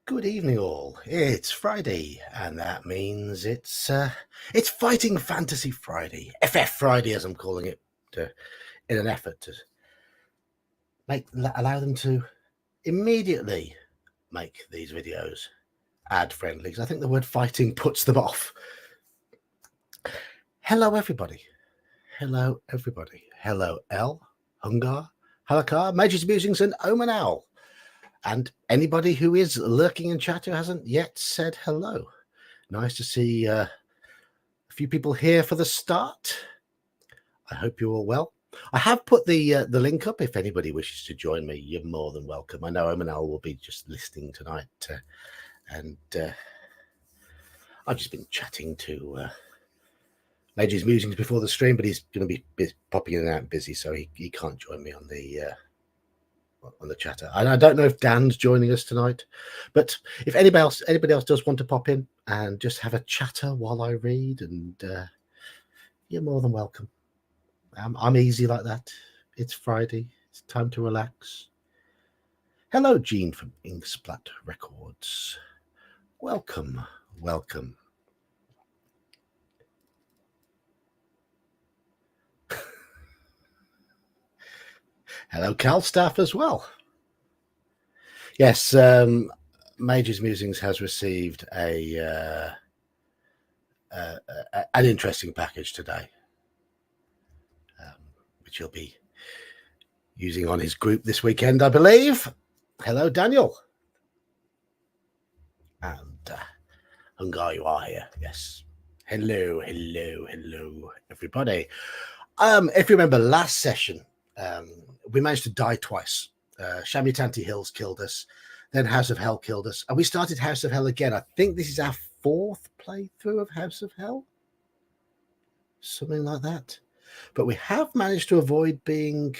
Good evening, all. It's Friday, and that means it's Fighting Fantasy Friday, FF Friday, as I'm calling it, in an effort to allow them to immediately make these videos ad friendly. Because I think the word fighting puts them off. Hello, everybody. Hello, everybody. Hello, El, Hungar, Halakar, Major's Musings, and Omen Owl. And anybody who is lurking in chat who hasn't yet said hello. Nice to see a few people here for the start. I hope you're all well. I have put the link up. If anybody wishes to join me, you're more than welcome. I know Omanel will be just listening tonight. And I've just been chatting to Major's Musings before the stream, but he's going to be popping in and out busy, so he can't join me on the chatter. And I don't know if Dan's joining us tonight, but if anybody else does want to pop in and just have a chatter while I read, and you're more than welcome. I'm easy like that. It's Friday. It's time to relax. Hello, Gene from Inksplat Records. Welcome. Hello, Calstaff as well. Yes, Major's Musings has received an interesting package today, which he'll be using on his group this weekend, I believe. Hello, Daniel. And Hungar, you are here. Yes. Hello, everybody. If you remember last session, we managed to die twice. Shamutanti Hills killed us, then House of Hell killed us, and we started House of Hell again. I think this is our fourth playthrough of House of Hell, something like that. But we have managed to avoid being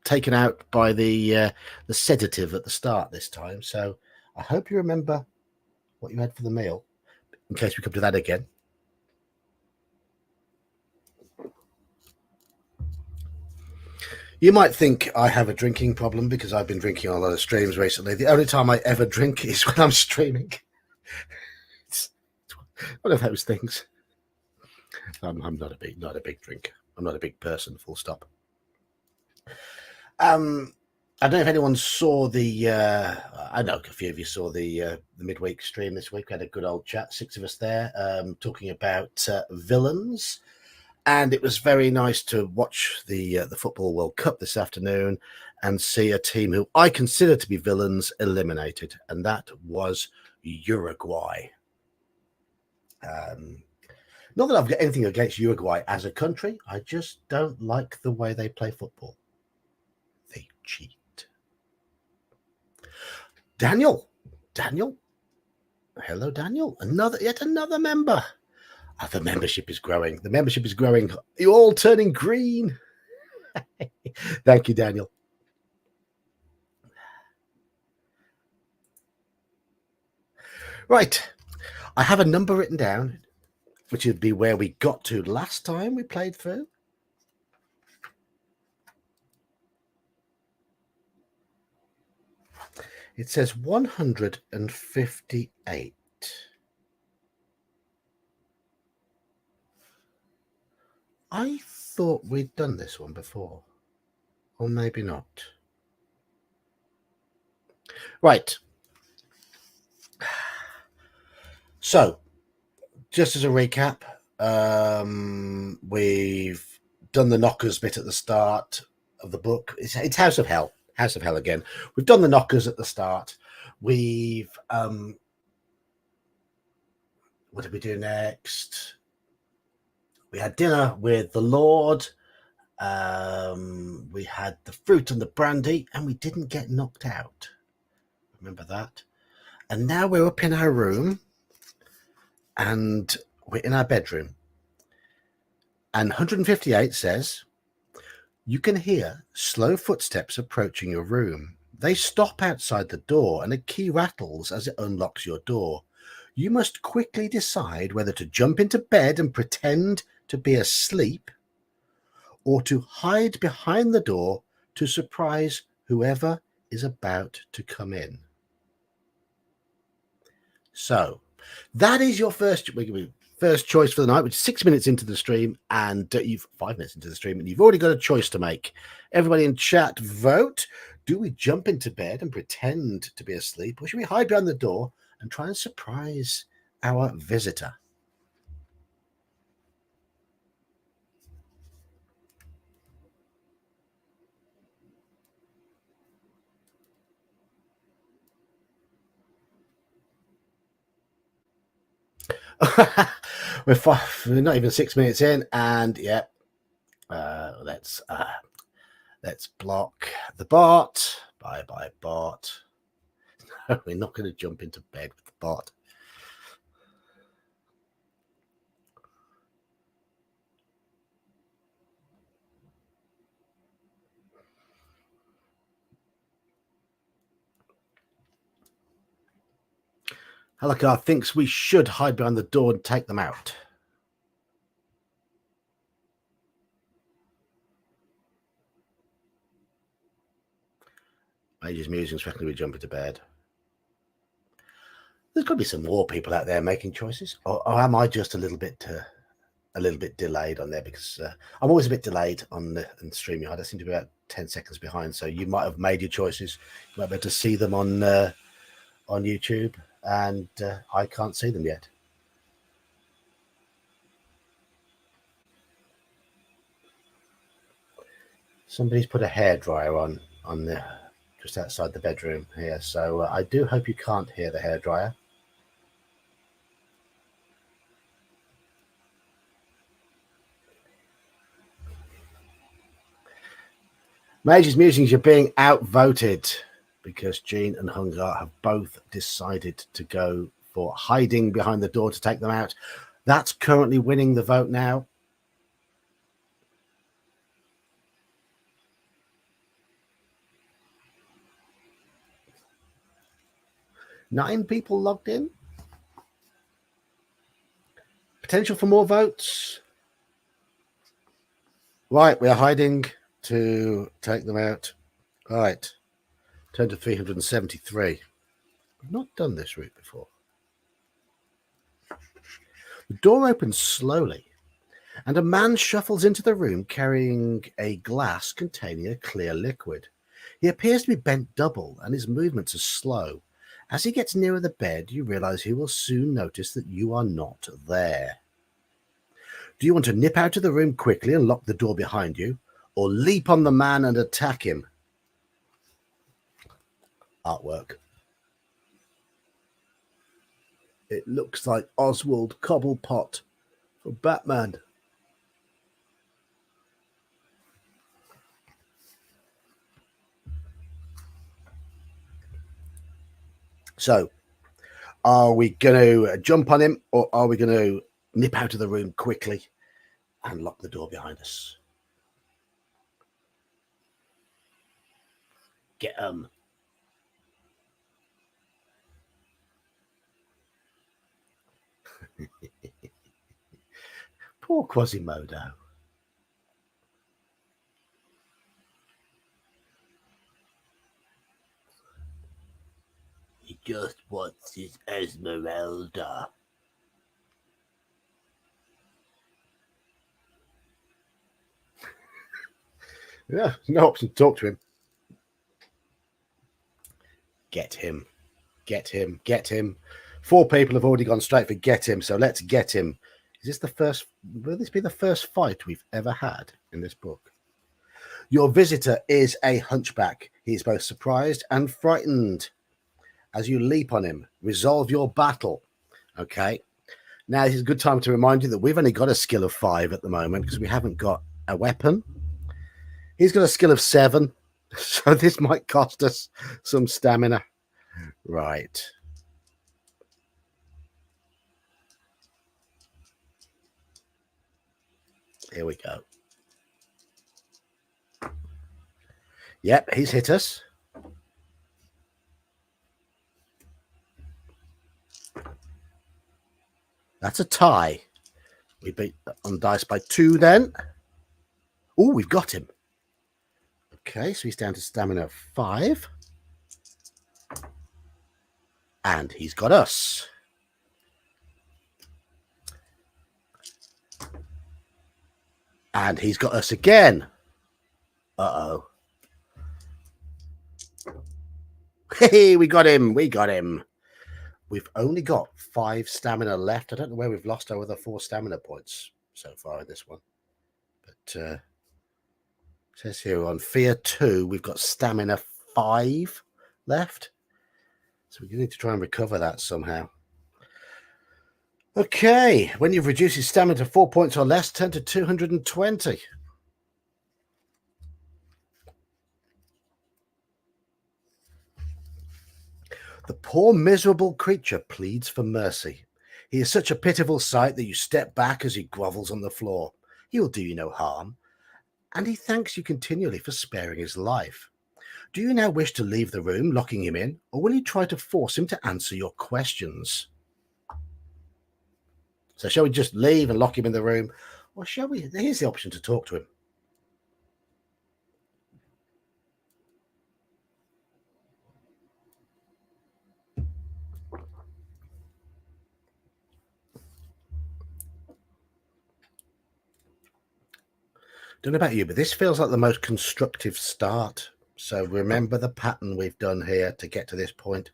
taken out by the sedative at the start this time. So I hope you remember what you had for the meal, in case we come to that again. You might think I have a drinking problem because I've been drinking on a lot of streams recently. The only time I ever drink is when I'm streaming. It's one of those things. I'm not a big drinker. I'm not a big person, full stop. I don't know if anyone saw the I know a few of you saw the midweek stream this week. We had a good old chat, 6 of us there, talking about villains. And it was very nice to watch the Football World Cup this afternoon and see a team who I consider to be villains eliminated, and that was Uruguay. Not that I've got anything against Uruguay as a country. I just don't like the way they play football. They cheat. Daniel. Hello, Daniel. Yet another member. The membership is growing. You're all turning green. Thank you, Daniel. Right. I have a number written down, which would be where we got to last time we played through. It says 158. I thought we'd done this one before, or maybe not. Right. So, just as a recap, we've done the knockers bit at the start of the book. It's House of Hell again. We've done the knockers at the start. We've what did we do next? We had dinner with the Lord. We had the fruit and the brandy, and we didn't get knocked out. Remember that? And now we're up in our room, and we're in our bedroom. And 158 says, you can hear slow footsteps approaching your room. They stop outside the door, and a key rattles as it unlocks your door. You must quickly decide whether to jump into bed and pretend to be asleep, or to hide behind the door to surprise whoever is about to come in. So that is your first choice for the night, which is 6 minutes into the stream, and you've 5 minutes into the stream, and you've already got a choice to make. Everybody in chat, vote. Do we jump into bed and pretend to be asleep, or should we hide behind the door and try and surprise our visitor? We're not even 6 minutes in, and yeah, let's block the bot. Bye bot. No, we're not going to jump into bed with the bot. Halakar thinks we should hide behind the door and take them out. Mage's Musings reckon we jump into bed. There's got to be some more people out there making choices, or am I just a little bit delayed on there? Because I'm always a bit delayed on the StreamYard. I seem to be about 10 seconds behind. So you might have made your choices. You might be able to see them on YouTube, and I can't see them yet. Somebody's put a hairdryer on the just outside the bedroom here, so I do hope you can't hear the hairdryer. Mage's Musings, you're being outvoted because Jean and Hungar have both decided to go for hiding behind the door to take them out. That's currently winning the vote now. Nine people logged in. Potential for more votes. Right, we are hiding to take them out. All right. Turn to 373. I've not done this route before. The door opens slowly, and a man shuffles into the room carrying a glass containing a clear liquid. He appears to be bent double, and his movements are slow. As he gets nearer the bed, you realize he will soon notice that you are not there. Do you want to nip out of the room quickly and lock the door behind you, or leap on the man and attack him? Artwork. It looks like Oswald Cobblepot from Batman. So, are we going to jump on him, or are we going to nip out of the room quickly and lock the door behind us? Get 'em. Poor Quasimodo. He just wants his Esmeralda. Yeah, no option to talk to him. Get him. Get him. Get him. 4 people have already gone straight for get him, so let's get him. Is this the first? Will this be the first fight we've ever had in this book? Your visitor is a hunchback. He is both surprised and frightened. As you leap on him, resolve your battle. Okay. Now, this is a good time to remind you that we've only got a skill of 5 at the moment because we haven't got a weapon. He's got a skill of 7, so this might cost us some stamina. Right. Here we go. Yep, he's hit us. That's a tie. We beat on dice by 2 then. Oh, we've got him. Okay, so he's down to stamina 5. And he's got us. And he's got us again. Uh-oh. Hey, we got him. We got him. We've only got 5 stamina left. I don't know where we've lost our other 4 stamina points so far in this one. But it says here on Fear 2, we've got stamina 5 left. So we need to try and recover that somehow. Okay, when you've reduced your stamina to 4 points or less, turn to 220. The poor miserable creature pleads for mercy. He is such a pitiful sight that you step back as he grovels on the floor. He will do you no harm, and he thanks you continually for sparing his life. Do you now wish to leave the room, locking him in, or will you try to force him to answer your questions? So shall we just leave and lock him in the room, or shall we? Here's the option to talk to him. Don't know about you, but this feels like the most constructive start. So remember the pattern we've done here to get to this point.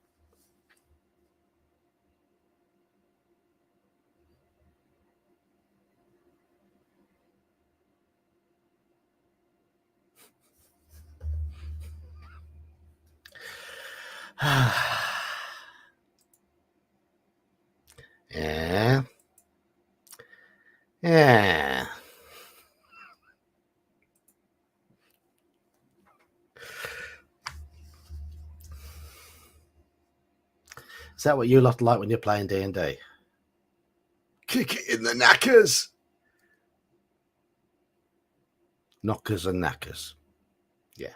Yeah. Yeah. Is that what you lot like when you're playing D&D? Kick it in the knackers. Knockers and knackers. Yeah.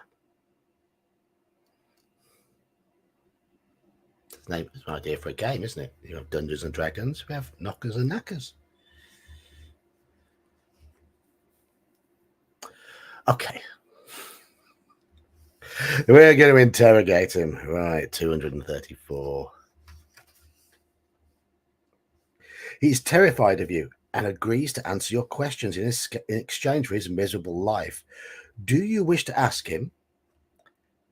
It's an idea for a game, isn't it? You have Dungeons and Dragons, we have knockers and knackers. Okay. We're going to interrogate him. Right, 234. He's terrified of you and agrees to answer your questions in exchange for his miserable life. Do you wish to ask him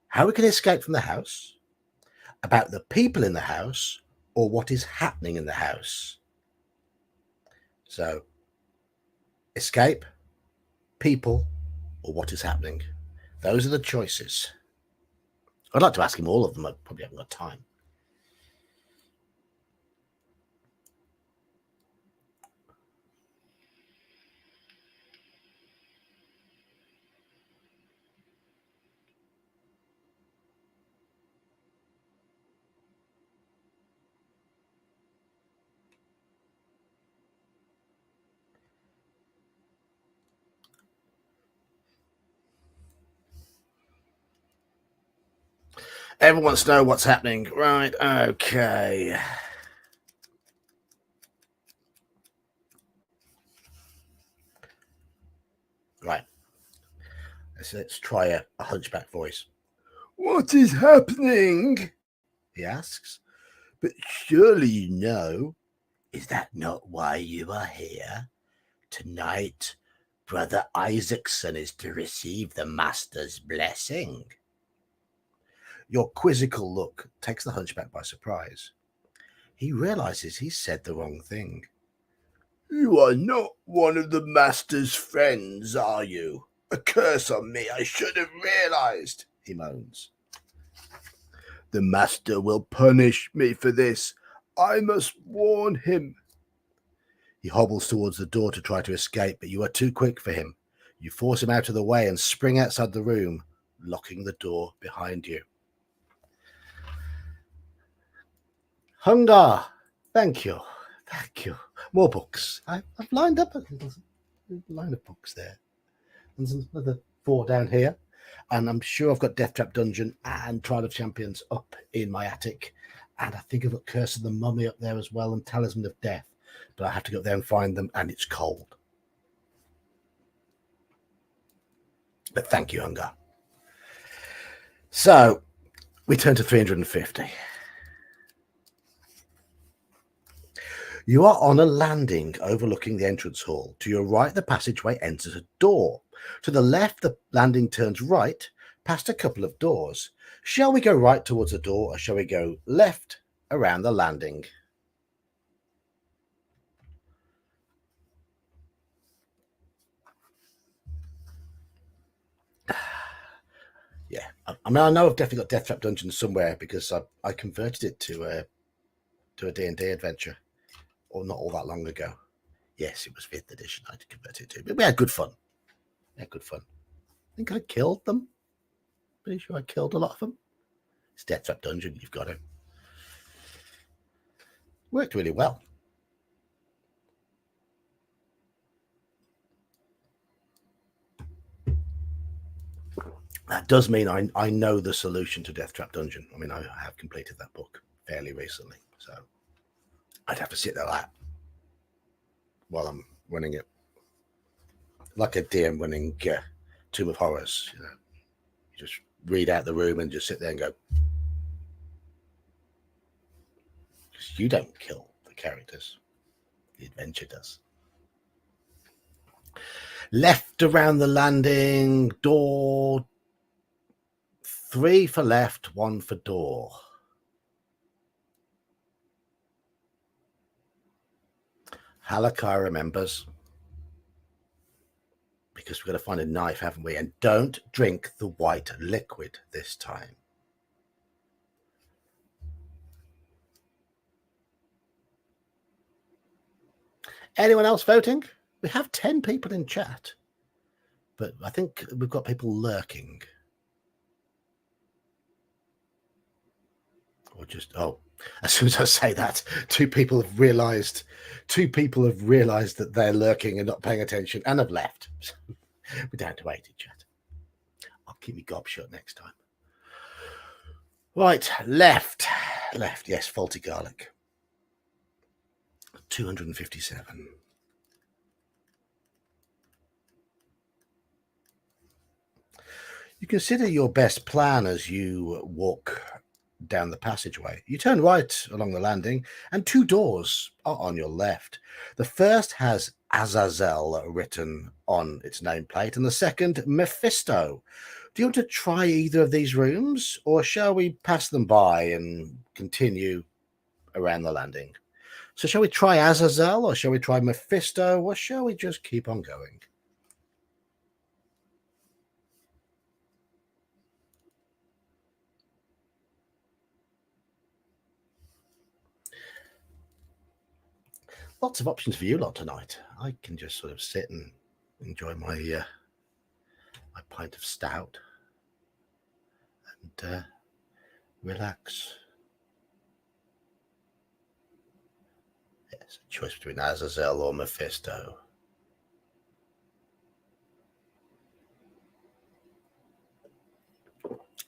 how he can escape from the house, about the people in the house, or what is happening in the house? So, escape, people, or what is happening? Those are the choices. I'd like to ask him all of them. I probably haven't got time. Everyone wants to know what's happening. Right, okay. Right. Let's try a hunchback voice. What is happening? He asks. But surely you know. Is that not why you are here? Tonight, Brother Isaacson is to receive the Master's blessing. Your quizzical look takes the hunchback by surprise. He realizes he's said the wrong thing. You are not one of the Master's friends, are you? A curse on me, I should have realized, he moans. The Master will punish me for this. I must warn him. He hobbles towards the door to try to escape, but you are too quick for him. You force him out of the way and spring outside the room, locking the door behind you. Hunger! Thank you. Thank you. More books. I've lined up a line of books there. And there's another 4 down here. And I'm sure I've got Death Trap Dungeon and Trial of Champions up in my attic. And I think I've got Curse of the Mummy up there as well and Talisman of Death. But I have to go up there and find them, and it's cold. But thank you, Hunger. So we turn to 350. You are on a landing overlooking the entrance hall. To your right, the passageway enters a door. To the left, the landing turns right, past a couple of doors. Shall we go right towards the door, or shall we go left around the landing? Yeah, I mean, I know I've definitely got Death Trap Dungeon somewhere because I converted it to a D&D adventure, or not all that long ago. Yes, it was 5th edition I converted it to, but we had good fun. We had good fun. I think I killed them. Pretty sure I killed a lot of them. It's Death Trap Dungeon. You've got it. Worked really well. That does mean I know the solution to Death Trap Dungeon. I mean, I have completed that book fairly recently, so I'd have to sit there like while I'm running it, like a DM running Tomb of Horrors. You know, you just read out the room and just sit there and go, because you don't kill the characters, the adventure does. Left around the landing, door 3 for left, 1 for door. Halakar remembers, because we've got to find a knife, haven't we? And don't drink the white liquid this time. Anyone else voting? We have 10 people in chat, but I think we've got people lurking. Or just, oh, as soon as I say that, two people have realized that they're lurking and not paying attention and have left. We're down to 80 chat. I'll keep my gob shut next time. Right, left, yes, faulty garlic. 257. You consider your best plan as you walk down the passageway. You turn right along the landing, and 2 doors are on your left. The first has Azazel written on its nameplate, and the second, Mephisto. Do you want to try either of these rooms, or shall we pass them by and continue around the landing? So shall we try Azazel, or shall we try Mephisto, or shall we just keep on going? Lots of options for you lot tonight. I can just sort of sit and enjoy my my pint of stout and relax. Yes, a choice between Azazel or Mephisto.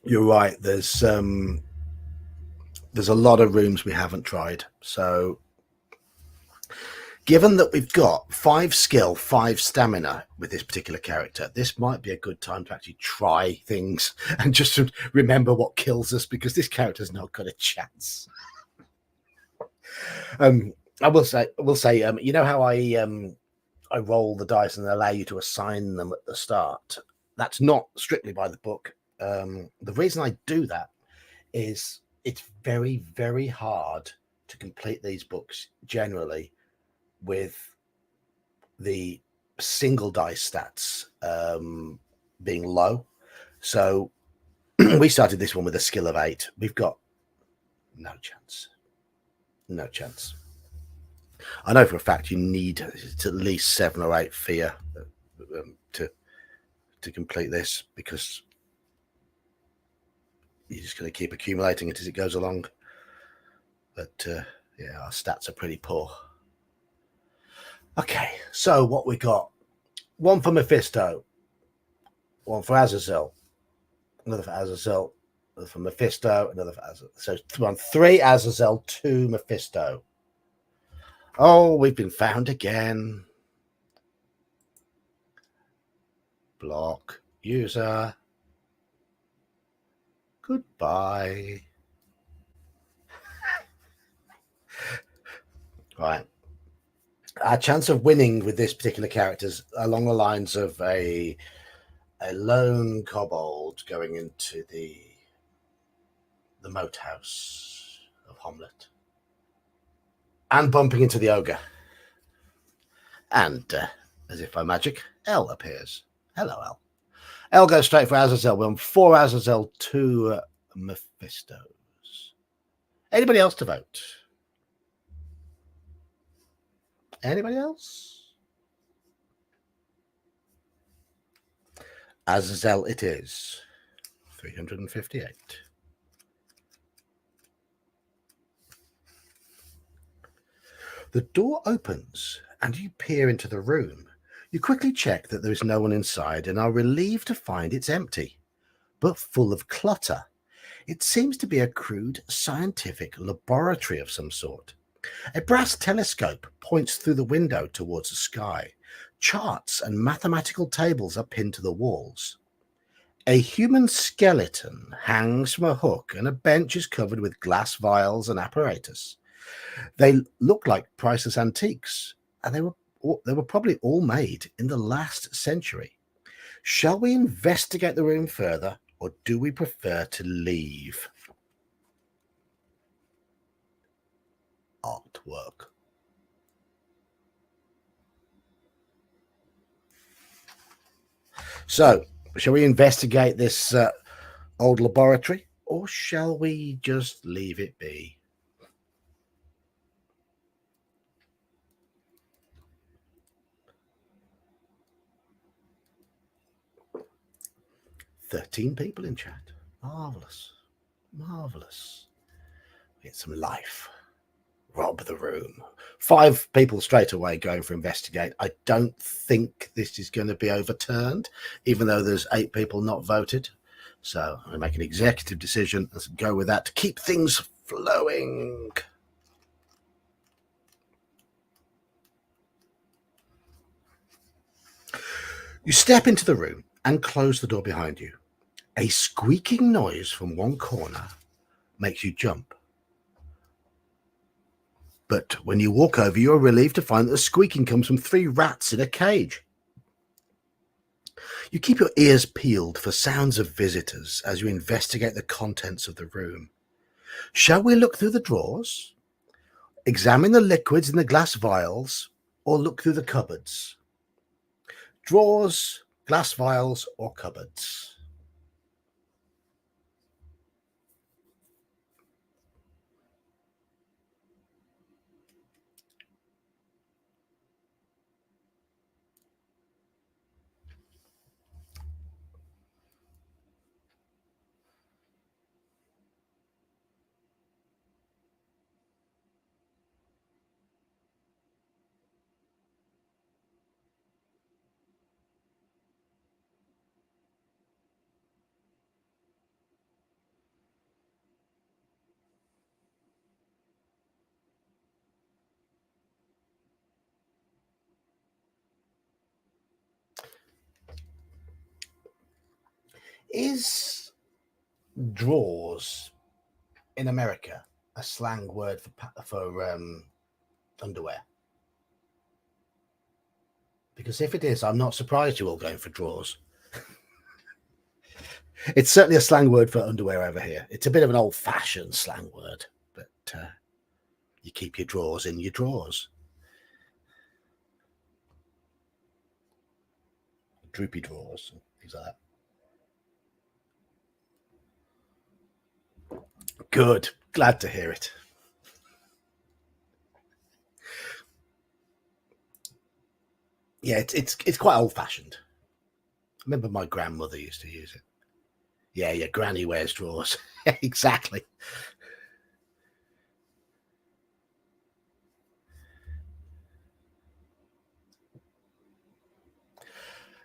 You're right. There's a lot of rooms we haven't tried. So, given that we've got 5 skill, 5 stamina with this particular character, this might be a good time to actually try things and just remember what kills us, because this character's not got a chance. I will say, you know how I roll the dice and allow you to assign them at the start. That's not strictly by the book. The reason I do that is it's very, very hard to complete these books generally with the single dice stats being low. So we started this one with a skill of 8. We've got no chance. No chance. I know for a fact you need at least 7 or 8 fear to complete this, because you're just going to keep accumulating it as it goes along. But yeah, our stats are pretty poor. Okay, so what we got? 1 for Mephisto, 1 for Azazel, another for Azazel, another for Mephisto, another for Azazel. So 3 Azazel, 2 Mephisto. Oh, we've been found again. Block user. Goodbye. Right. our chance of winning with this particular character is along the lines of a lone kobold going into the moat house of Homlet and bumping into the ogre. And as if by magic, Elle appears. Hello, Elle. Elle goes straight for Azazel. We're on 4 Azazel, 2 Mephistos. Anybody else to vote? Anybody else? Azazel it is. 358. The door opens and you peer into the room. You quickly check that there is no one inside and are relieved to find it's empty, but full of clutter. It seems to be a crude scientific laboratory of some sort. A brass telescope points through the window towards the sky. Charts and mathematical tables are pinned to the walls. A human skeleton hangs from a hook and a bench is covered with glass vials and apparatus. They look like priceless antiques, and they were probably all made in the last century. Shall we investigate the room further, or do we prefer to leave? Artwork. So, shall we investigate this old laboratory, or shall we just leave it be? "13 people in chat. Marvelous. Marvelous. Get some life. Rob the room." 5 people straight away going for investigate. I don't think this is going to be overturned, even though there's 8 people not voted. So I make an executive decision. Let's go with that to keep things flowing. You step into the room and close the door behind you. A squeaking noise from one corner makes you jump. But when you walk over, you are relieved to find that the squeaking comes from 3 rats in a cage. You keep your ears peeled for sounds of visitors as you investigate the contents of the room. Shall we look through the drawers, examine the liquids in the glass vials, or look through the cupboards? Drawers, glass vials, or cupboards? Is drawers in America a slang word for underwear? Because if it is, I'm not surprised you're all going for drawers. It's certainly a slang word for underwear over here. It's a bit of an old-fashioned slang word, but you keep your drawers in your drawers. Droopy drawers, things like that. Good. Glad to hear it. Yeah, it's quite old-fashioned. I remember my grandmother used to use it. Yeah, your granny wears drawers. Exactly.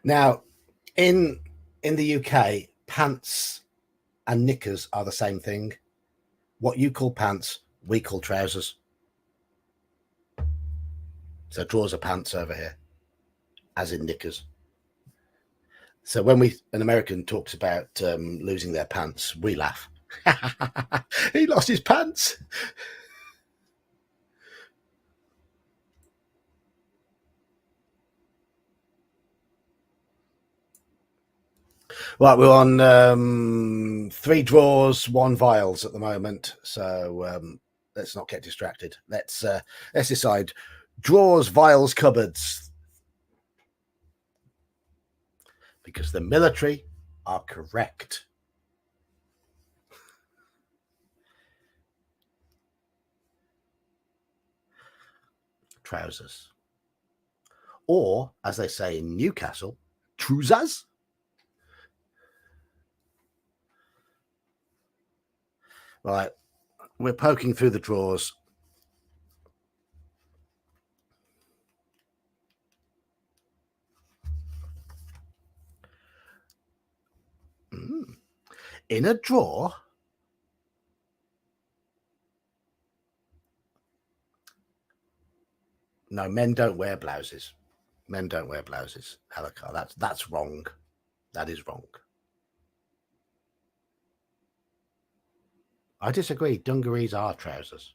Now, in the UK, pants and knickers are the same thing. What you call pants, we call trousers. So drawers are pants over here, as in knickers. So when an American talks about losing their pants, we laugh. He lost his pants. Right, we're on 3 drawers, 1 vials at the moment. So let's not get distracted. Let's decide drawers, vials, cupboards, because the military are correct. Trousers, or as they say in Newcastle, trousers. Right, we're poking through the drawers. In a drawer, no, men don't wear blouses. Men don't wear blouses. Halakar, that's wrong. That is wrong. I disagree. Dungarees are trousers.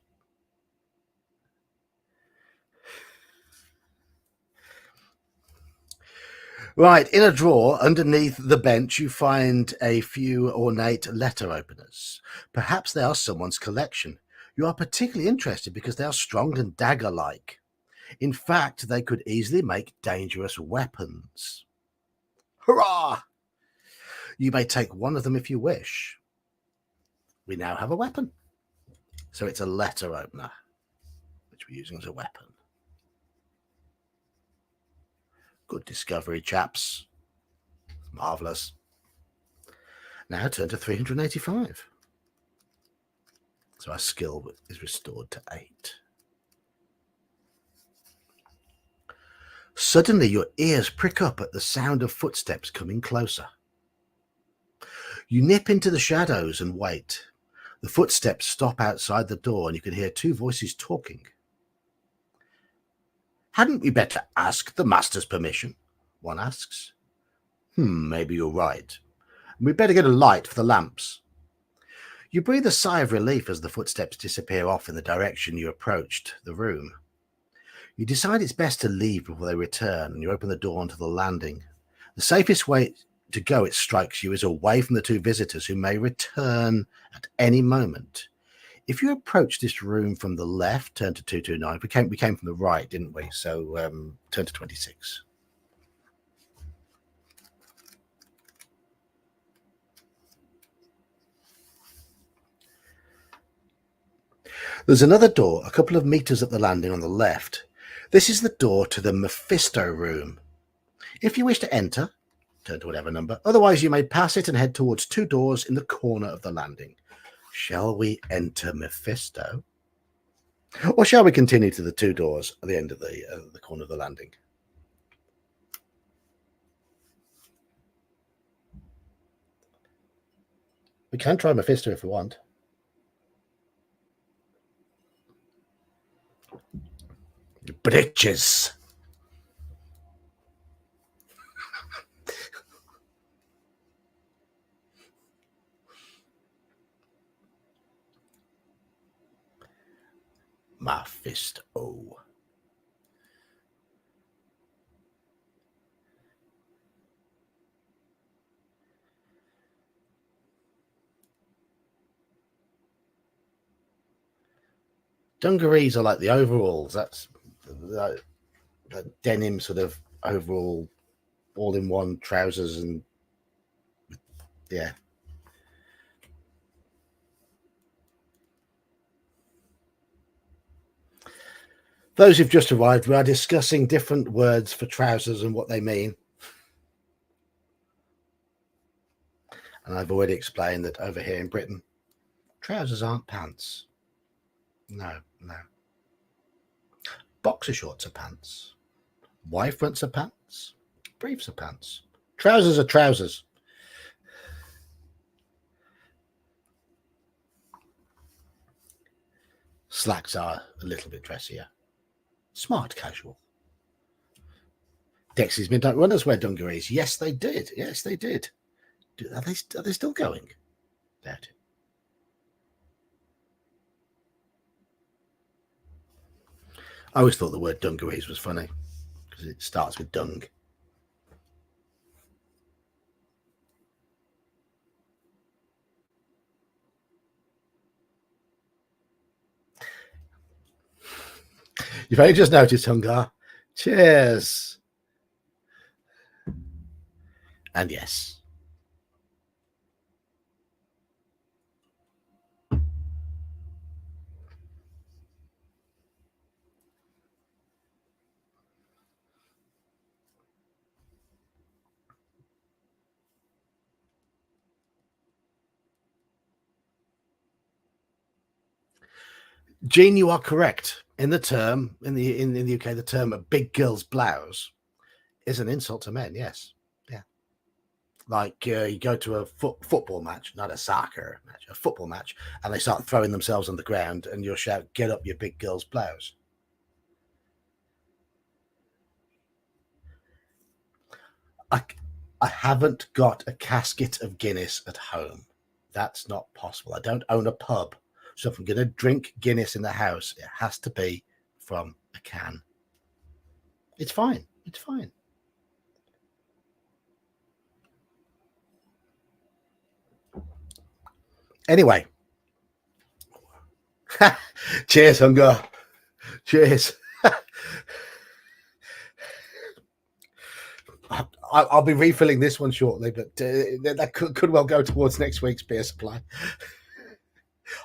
Right, in a drawer underneath the bench, you find a few ornate letter openers. Perhaps they are someone's collection. You are particularly interested because they are strong and dagger-like. In fact, they could easily make dangerous weapons. Hurrah! You may take one of them if you wish. We now have a weapon. So it's a letter opener, which we're using as a weapon. Good discovery, chaps. Marvellous. Now turn to 385. So our skill is restored to 8. Suddenly your ears prick up at the sound of footsteps coming closer. You nip into the shadows and wait. The footsteps stop outside the door and you can hear 2 voices talking. Hadn't we better ask the master's permission? One asks. Maybe you're right. We'd better get a light for the lamps. You breathe a sigh of relief as the footsteps disappear off in the direction you approached the room. You decide it's best to leave before they return, and you open the door onto the landing. The safest way to go, it strikes you, is away from the 2 visitors who may return at any moment. If you approach this room from the left, turn to 229. We came from the right, didn't we? So turn to 26. There's another door a couple of meters up the landing on the left. This is the door to the Mephisto room. If you wish to enter, turn to whatever number. Otherwise, you may pass it and head towards 2 doors in the corner of the landing. Shall we enter Mephisto? Or shall we continue to the 2 doors at the end of the corner of the landing? We can try Mephisto if we want. Britches. Mephisto. Dungarees are like the overalls. That's the denim sort of overall, all-in-one trousers, and yeah. Those who've just arrived, we are discussing different words for trousers and what they mean. And I've already explained that over here in Britain, trousers aren't pants. No. Boxer shorts are pants. Y fronts are pants. Briefs are pants. Trousers are trousers. Slacks are a little bit dressier. Smart casual. Dexy's Midnight Runners wear dungarees. Yes, they did. Are they still going? Doubt it. I always thought the word dungarees was funny because it starts with dung. You've only just noticed, Hungar. Cheers. And yes. Gene, you are correct. In the term, in the UK, the term a big girl's blouse is an insult to men. Yes. Yeah. Like you go to a football match, not a soccer match, a football match, and they start throwing themselves on the ground, and you'll shout, "Get up, you big girl's blouse." I haven't got a casket of Guinness at home. That's not possible. I don't own a pub. So if I'm going to drink Guinness in the house, it has to be from a can. It's fine. It's fine. Anyway. Cheers, Hunger. Cheers. I'll be refilling this one shortly, but that could well go towards next week's beer supply.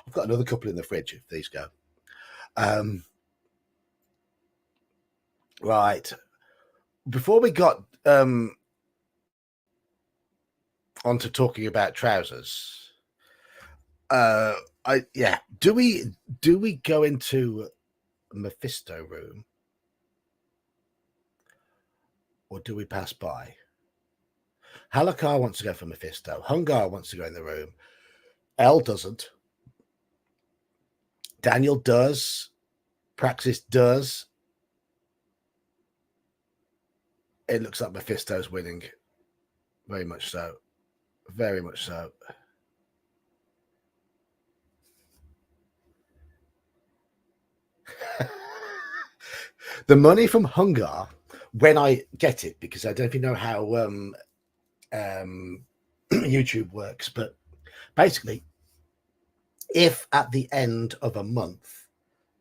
I've got another couple in the fridge if these go. Right. Before we got onto talking about trousers, do we go into Mephisto room, or do we pass by? Halakar wants to go for Mephisto. Hungar wants to go in the room. Elle doesn't. Daniel does. Praxis does. It looks like Mephisto's winning. Very much so. Very much so. The money from Hungar, when I get it, because I don't know if you know how YouTube works, but basically, if at the end of a month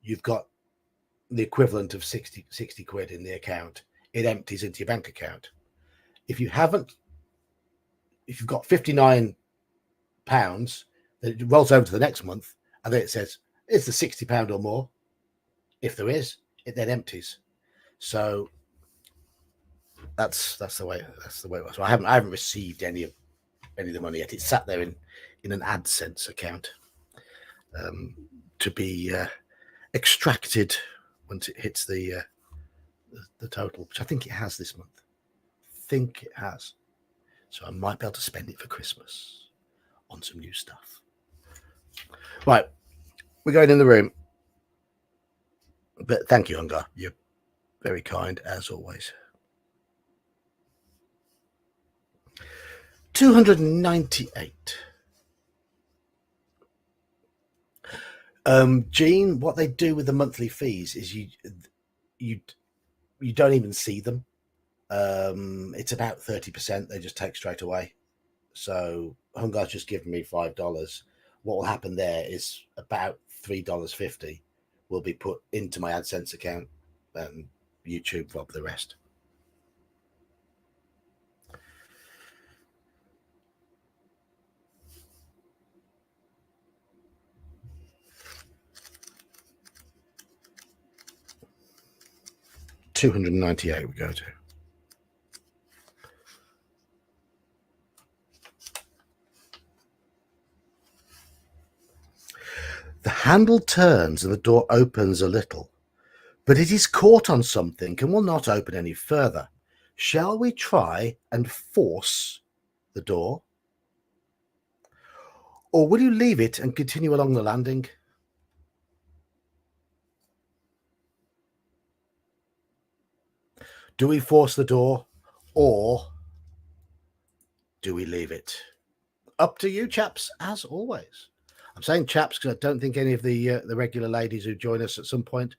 you've got the equivalent of 60 quid in the account, it empties into your bank account. If you've got 59 pounds, then it rolls over to the next month, and then it says it's the 60 pound or more. If there is, it then empties. So that's the way it was. So I haven't received any of the money yet. It's sat there in an AdSense account to be extracted once it hits the total, which I think it has this month. Think it has. So I might be able to spend it for Christmas on some new stuff. Right, we're going in the room. But thank you, Hungar. You're very kind, as always. 298. Gene, what they do with the monthly fees is you don't even see them. It's about 30%. They just take straight away. So Hungar's just given me $5. What will happen there is about $3.50 will be put into my AdSense account, and YouTube rob the rest. $298 we go to. The handle turns and the door opens a little, but it is caught on something and will not open any further. Shall we try and force the door? Or will you leave it and continue along the landing? Do we force the door, or do we leave it? Up to you, chaps, as always. I'm saying chaps because I don't think any of the regular ladies who join us at some point.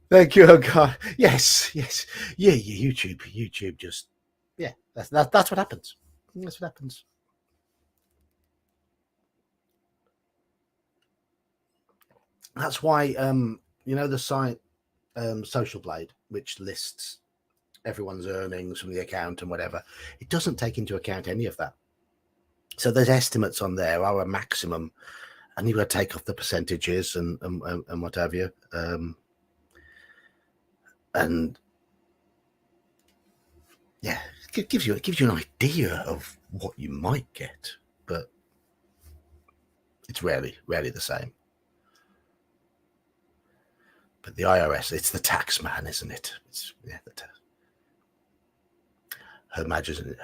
Thank you, oh God. Yes. Yeah, YouTube just, yeah, that's what happens. That's what happens. That's why, the site Social Blade, which lists everyone's earnings from the account and whatever, it doesn't take into account any of that. So there's estimates on there, our maximum, and you've got to take off the percentages and what have you. And yeah, it gives you an idea of what you might get, but it's rarely the same. But the IRS, it's the tax man, isn't it? It's Her Majesty.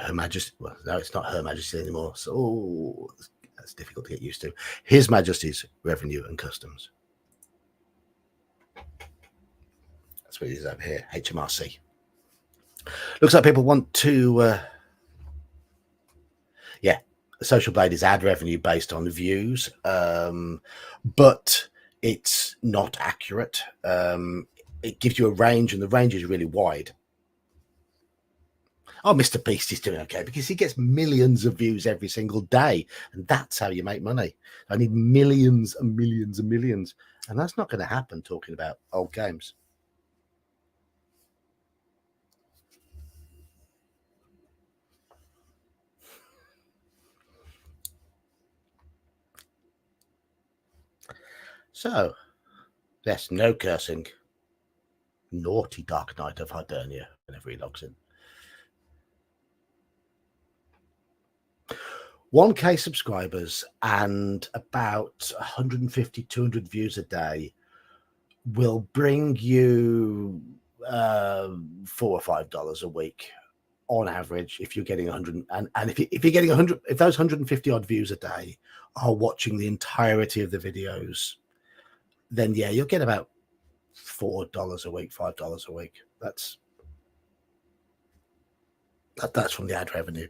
Well, no, it's not Her Majesty anymore. So that's difficult to get used to. His Majesty's Revenue and Customs. That's what it is over here. HMRC. Looks like people want to. Social Blade is ad revenue based on views, but it's not accurate. It gives you a range, and the range is really wide. Oh, Mr. Beast is doing okay because he gets millions of views every single day, and that's how you make money. I need millions and millions and millions, and that's not going to happen talking about old games. So, yes, no cursing. Naughty Dark Knight of Hibernia whenever he logs in. 1K subscribers and about 150, 200 views a day will bring you $4 or $5 a week on average if you're getting 100. And if you're getting 100, if those 150 odd views a day are watching the entirety of the videos, then yeah, you'll get about $4 a week, $5 a week. That's from the ad revenue.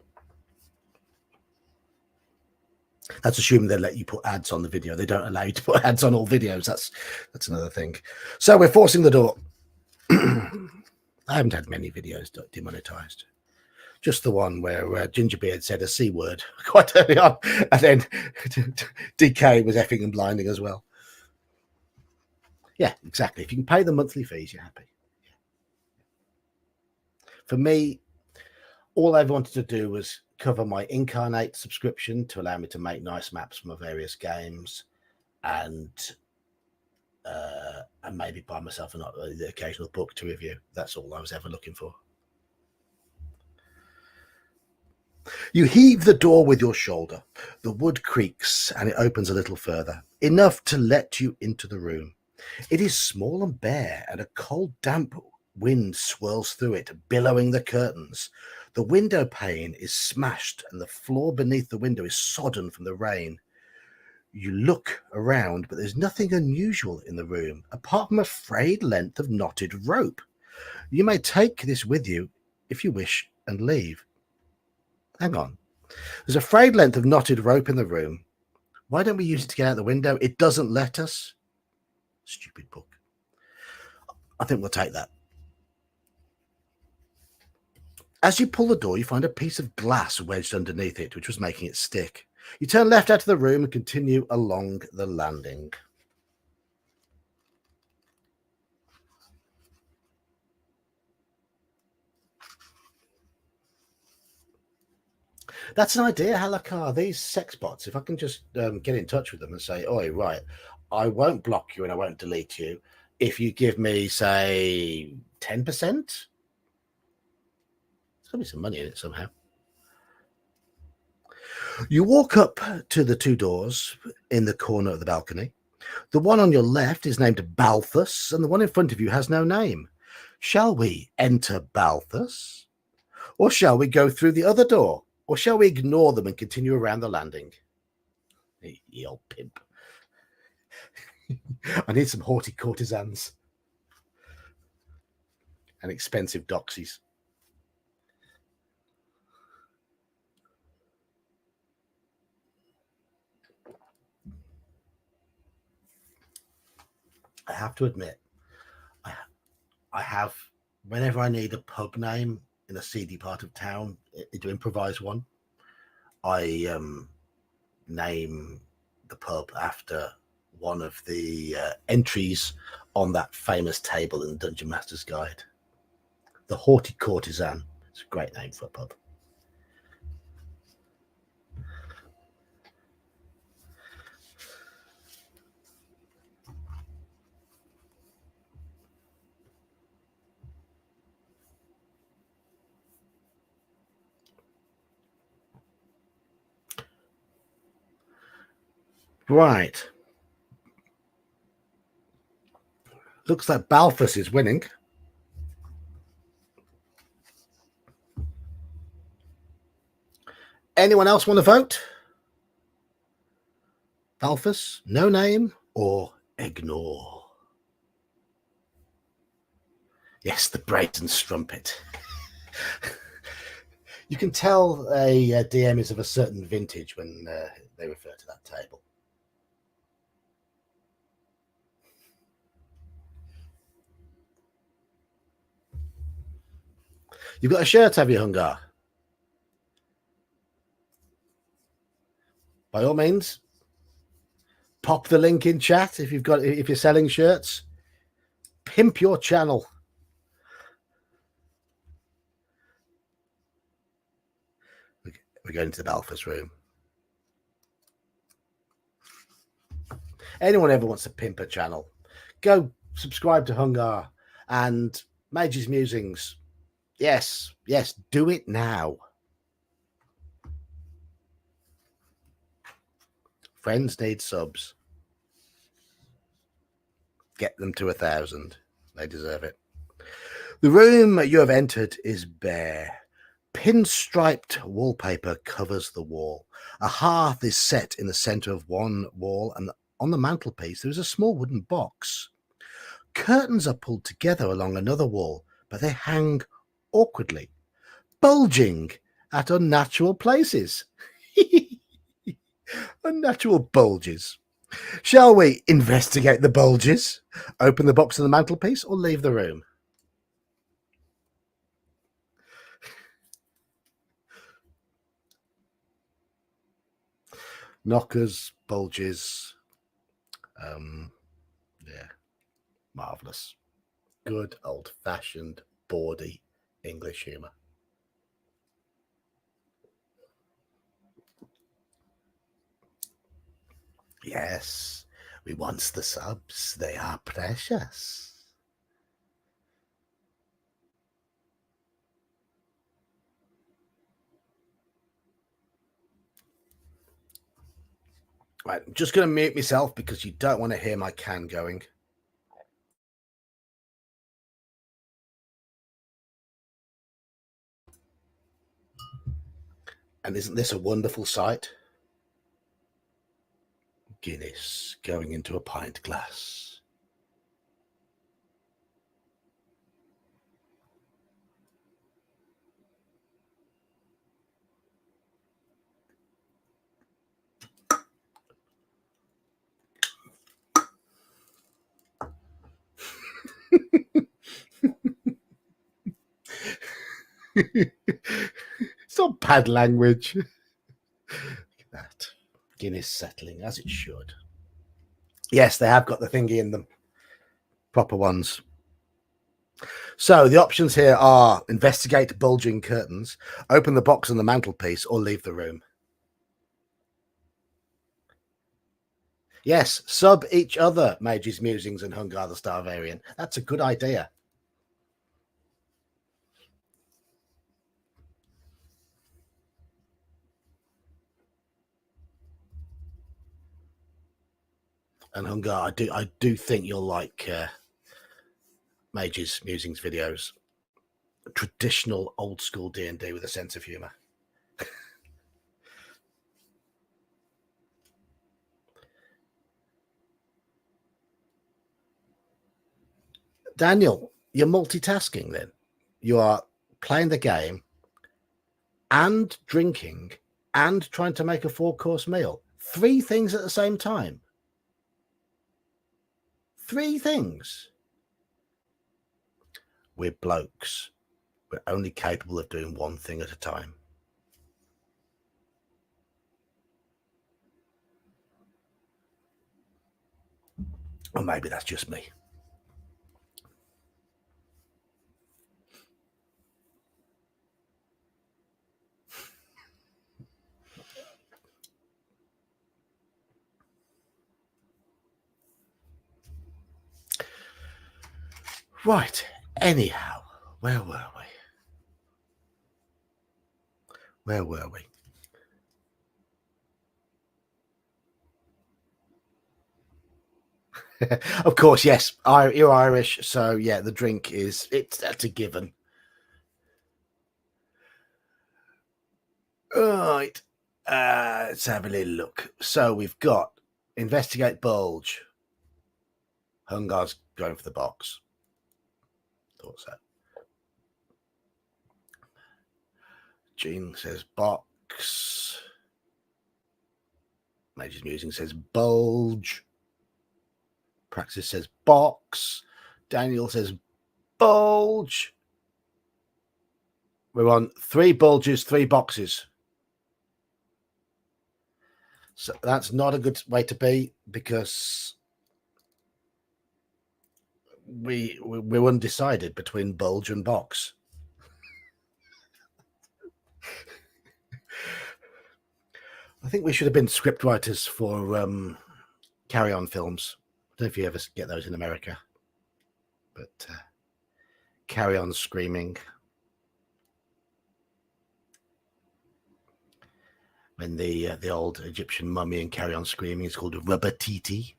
That's assuming they let you put ads on the video. They don't allow you to put ads on all videos. That's another thing. So we're forcing the door. I haven't had many videos demonetized. Just the one where Gingerbeard said a C word quite early on, and then DK was effing and blinding as well. Yeah, exactly. If you can pay the monthly fees, you're happy. For me, all I wanted to do was cover my Incarnate subscription to allow me to make nice maps from my various games, and maybe buy myself the occasional book to review. That's all I was ever looking for. You heave the door with your shoulder. The wood creaks and it opens a little further, enough to let you into the room. It is small and bare, and a cold, damp wind swirls through it, billowing the curtains. The window pane is smashed, and the floor beneath the window is sodden from the rain. You look around, but there's nothing unusual in the room, apart from a frayed length of knotted rope. You may take this with you if you wish and leave. Hang on. There's a frayed length of knotted rope in the room. Why don't we use it to get out the window? It doesn't let us. Stupid book. I think we'll take that. As you pull the door, you find a piece of glass wedged underneath it, which was making it stick. You turn left out of the room and continue along the landing. That's an idea, Halakar. These sex bots, if I can just get in touch with them and say, "Oh, right, I won't block you and I won't delete you if you give me, say, 10%." There's going to be some money in it somehow. You walk up to the two doors in the corner of the balcony. The one on your left is named Balthus, and the one in front of you has no name. Shall we enter Balthus? Or shall we go through the other door? Or shall we ignore them and continue around the landing? You old pimp. I need some haughty courtesans and expensive doxies. I have to admit, I have, whenever I need a pub name in a seedy part of town to improvise one, I name the pub after one of the entries on that famous table in the Dungeon Master's Guide. The Haughty Courtesan. It's a great name for a pub. Right. Looks like Balthus is winning. Anyone else want to vote? Balthus, no name, or ignore? Yes, the brazen strumpet. You can tell a DM is of a certain vintage when they refer to that table. You've got a shirt, have you, Hungar? By all means, pop the link in chat if you're selling shirts. Pimp your channel. We're going to the Balthus room. Anyone ever wants to pimp a channel, go subscribe to Hungar and Mage's Musings. Yes, do it now. Friends need subs. Get them to 1,000. They deserve it. The room you have entered is bare. Pinstriped wallpaper covers the wall. A hearth is set in the center of one wall, and on the mantelpiece there is a small wooden box. Curtains are pulled together along another wall, but they hang awkwardly, bulging at unnatural places. Unnatural bulges. Shall we investigate the bulges, open the box on the mantelpiece, or leave the room? Knockers, bulges. Yeah, marvelous. Good old-fashioned, bawdy English humour. Yes, we want the subs. They are precious. Right, I'm just going to mute myself because you don't want to hear my can going. And isn't this a wonderful sight? Guinness going into a pint glass. It's not bad language. Look at that. Guinness settling as it should. Yes, they have got the thingy in them. Proper ones. So the options here are investigate bulging curtains, open the box on the mantelpiece, or leave the room. Yes, sub each other, Mage's Musings and Hungar the Starvarian. That's a good idea. And Hungar, I do think you'll like Mage's Musings videos. Traditional old school D&D with a sense of humor. Daniel, you're multitasking then. You are playing the game and drinking and trying to make a 4-course meal. 3 things at the same time. 3 things. We're blokes. We're only capable of doing 1 thing at a time. Or maybe that's just me. Right. Anyhow, where were we? Where were we? Of course, yes. You're Irish, so yeah, the drink that's a given. Right. Let's have a little look. So we've got investigate bulge. Hungar's going for the box. Thought so. Gene says box. Major's Musing says bulge. Praxis says box. Daniel says bulge. We're on 3 bulges, 3 boxes. So that's not a good way to be, because we're undecided between bulge and box. I think we should have been script writers for Carry On films. I don't know if you ever get those in America, but Carry On Screaming. When the old Egyptian mummy in Carry On Screaming is called Rubber Titi.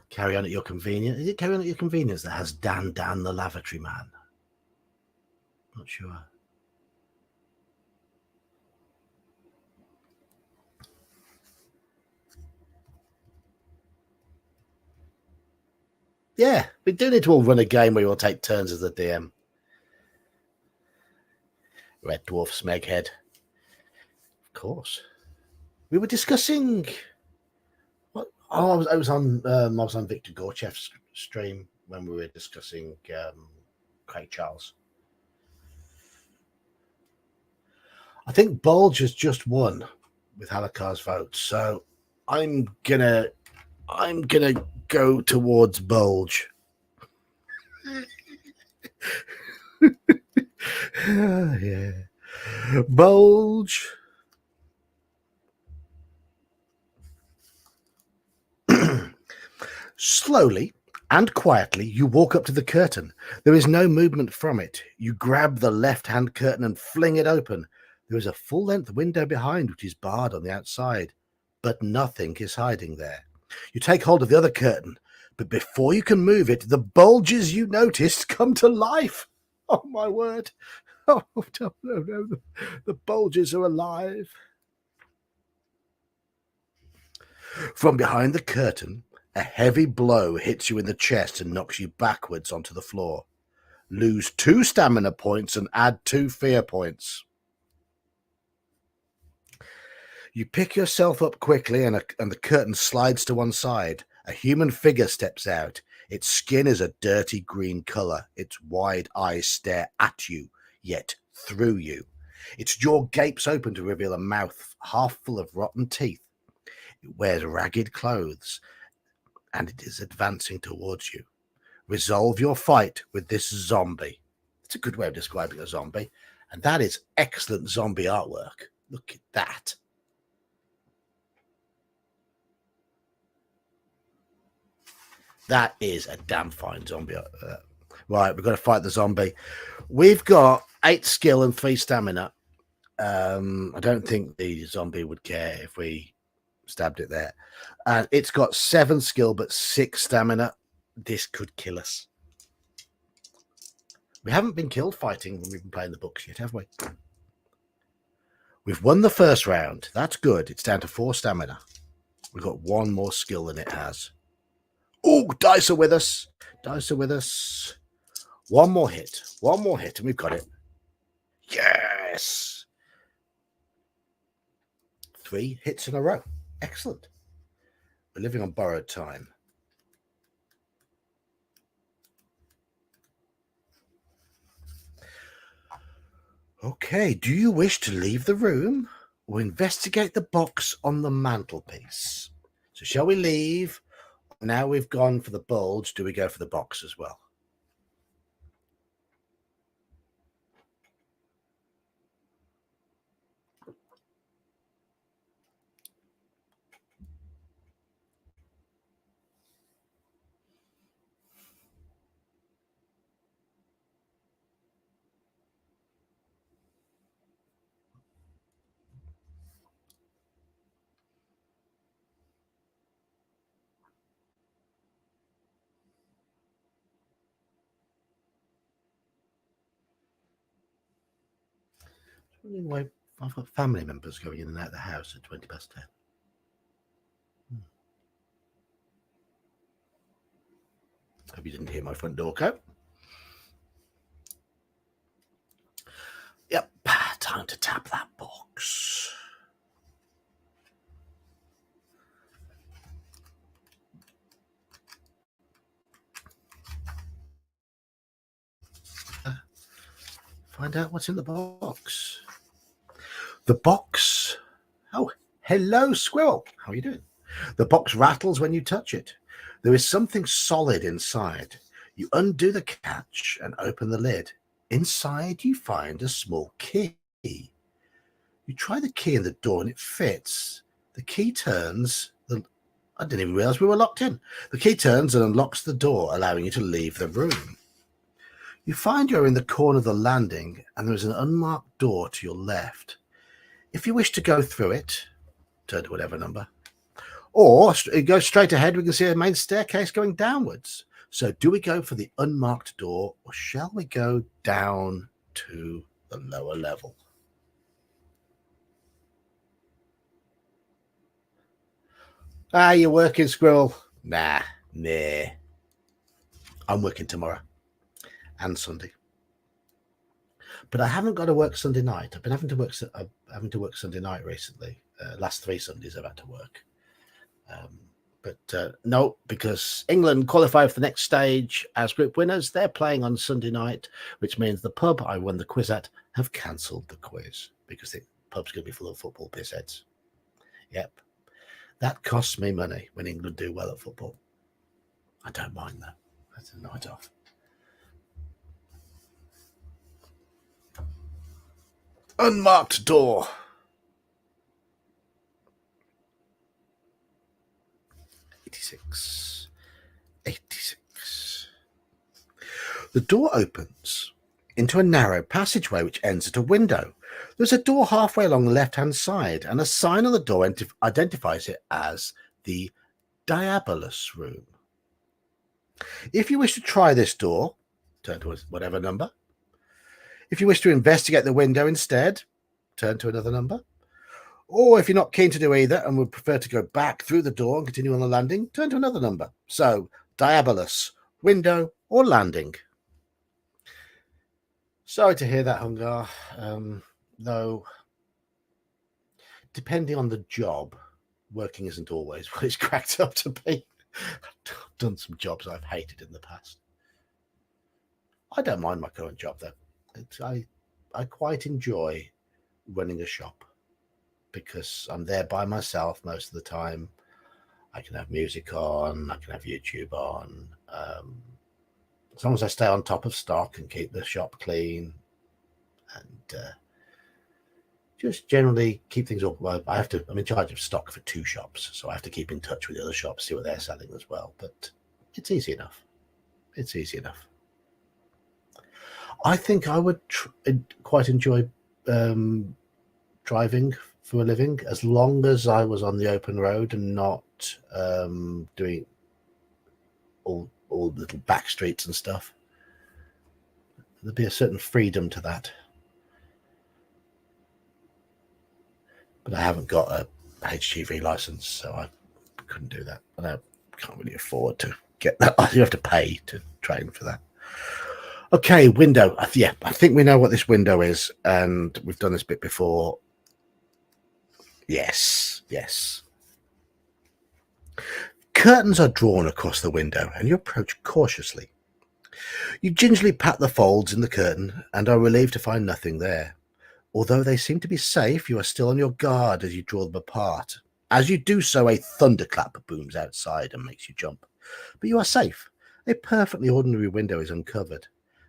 Carry On at Your Convenience. Is it Carry On at Your Convenience that has Dan the Lavatory Man? Not sure. Yeah, we do need to all run a game where we all take turns as the DM. Red Dwarf Smeghead. Of course. We were discussing what? Oh, I was on Victor Gorchev's stream when we were discussing Craig Charles. I think Bulge has just won with Halakar's vote, so I'm gonna go towards Bulge. Yeah, Bulge. Slowly and quietly, you walk up to the curtain. There is no movement from it. You grab the left-hand curtain and fling it open. There is a full-length window behind, which is barred on the outside, but nothing is hiding there. You take hold of the other curtain, but before you can move it, the bulges you noticed come to life. Oh, my word. Oh, no. The bulges are alive. From behind the curtain, a heavy blow hits you in the chest and knocks you backwards onto the floor. Lose 2 stamina points and add 2 fear points. You pick yourself up quickly and the curtain slides to one side. A human figure steps out. Its skin is a dirty green color. Its wide eyes stare at you, yet through you. Its jaw gapes open to reveal a mouth half full of rotten teeth. It wears ragged clothes, and it is advancing towards you. Resolve your fight with this zombie. It's a good way of describing a zombie, and that is excellent zombie artwork. Look at that. That is a damn fine zombie. Right, we've got to fight the zombie. We've got 8 skill and 3 stamina. I don't think the zombie would care if we stabbed it there. And it's got 7 skill but 6 stamina. This could kill us. We haven't been killed fighting when we've been playing the books yet, have we? We've won the first round. That's good. It's down to 4 stamina. We've got 1 more skill than it has. Oh, dice are with us. Dice are with us. 1 more hit. 1 more hit, and we've got it. Yes. 3 hits in a row. Excellent. We're living on borrowed time. Okay, do you wish to leave the room or investigate the box on the mantelpiece? So shall we leave? Now we've gone for the bulge, do we go for the box as well? Why I've got family members going in and out of the house at 20 past 10. Hope you didn't hear my front door go. Yep, time to tap that box. Find out what's in the box. The box. Oh, hello, squirrel. How are you doing? The box rattles when you touch it. There is something solid inside. You undo the catch and open the lid. Inside, you find a small key. You try the key in the door and it fits. The key turns. I didn't even realize we were locked in. The key turns and unlocks the door, allowing you to leave the room. You find you're in the corner of the landing and there is an unmarked door to your left. If you wish to go through it, turn to whatever number, or go straight ahead, we can see a main staircase going downwards. So do we go for the unmarked door or shall we go down to the lower level? You're working, squirrel? Nah. I'm working tomorrow and Sunday. But I haven't got to work Sunday night. I've been having to work Sunday night recently. Last 3 Sundays I've had to work. But no, because England qualified for the next stage as group winners. They're playing on Sunday night, which means the pub I won the quiz at have cancelled the quiz because the pub's going to be full of football pissheads. Yep. That costs me money when England do well at football. I don't mind that. That's a night off. Unmarked door. 86. The door opens into a narrow passageway which ends at a window. There's a door halfway along the left-hand side, and a sign on the door identifies it as the Diabolus room. If you wish to try this door, turn to whatever number. If you wish to investigate the window instead, turn to another number. Or if you're not keen to do either and would prefer to go back through the door and continue on the landing, turn to another number. So, Diabolus, window or landing. Sorry to hear that, Hungar. Though, depending on the job, working isn't always what it's cracked up to be. I've done some jobs I've hated in the past. I don't mind my current job, though. I quite enjoy running a shop because I'm there by myself most of the time. I can have music on, I can have YouTube on. As long as I stay on top of stock and keep the shop clean and just generally keep things up. Well, I'm in charge of stock for 2 shops, so I have to keep in touch with the other shops, see what they're selling as well. But it's easy enough. It's easy enough. I think I would quite enjoy driving for a living, as long as I was on the open road and not doing all little back streets and stuff. There'd be a certain freedom to that. But I haven't got a HGV license, so I couldn't do that. And I can't really afford to get that. You have to pay to train for that. Okay, window. Yeah, I think we know what this window is, and we've done this bit before. Yes. Curtains are drawn across the window, and you approach cautiously. You gingerly pat the folds in the curtain and are relieved to find nothing there. Although they seem to be safe, you are still on your guard as you draw them apart. As you do so, a thunderclap booms outside and makes you jump. But you are safe. A perfectly ordinary window is uncovered.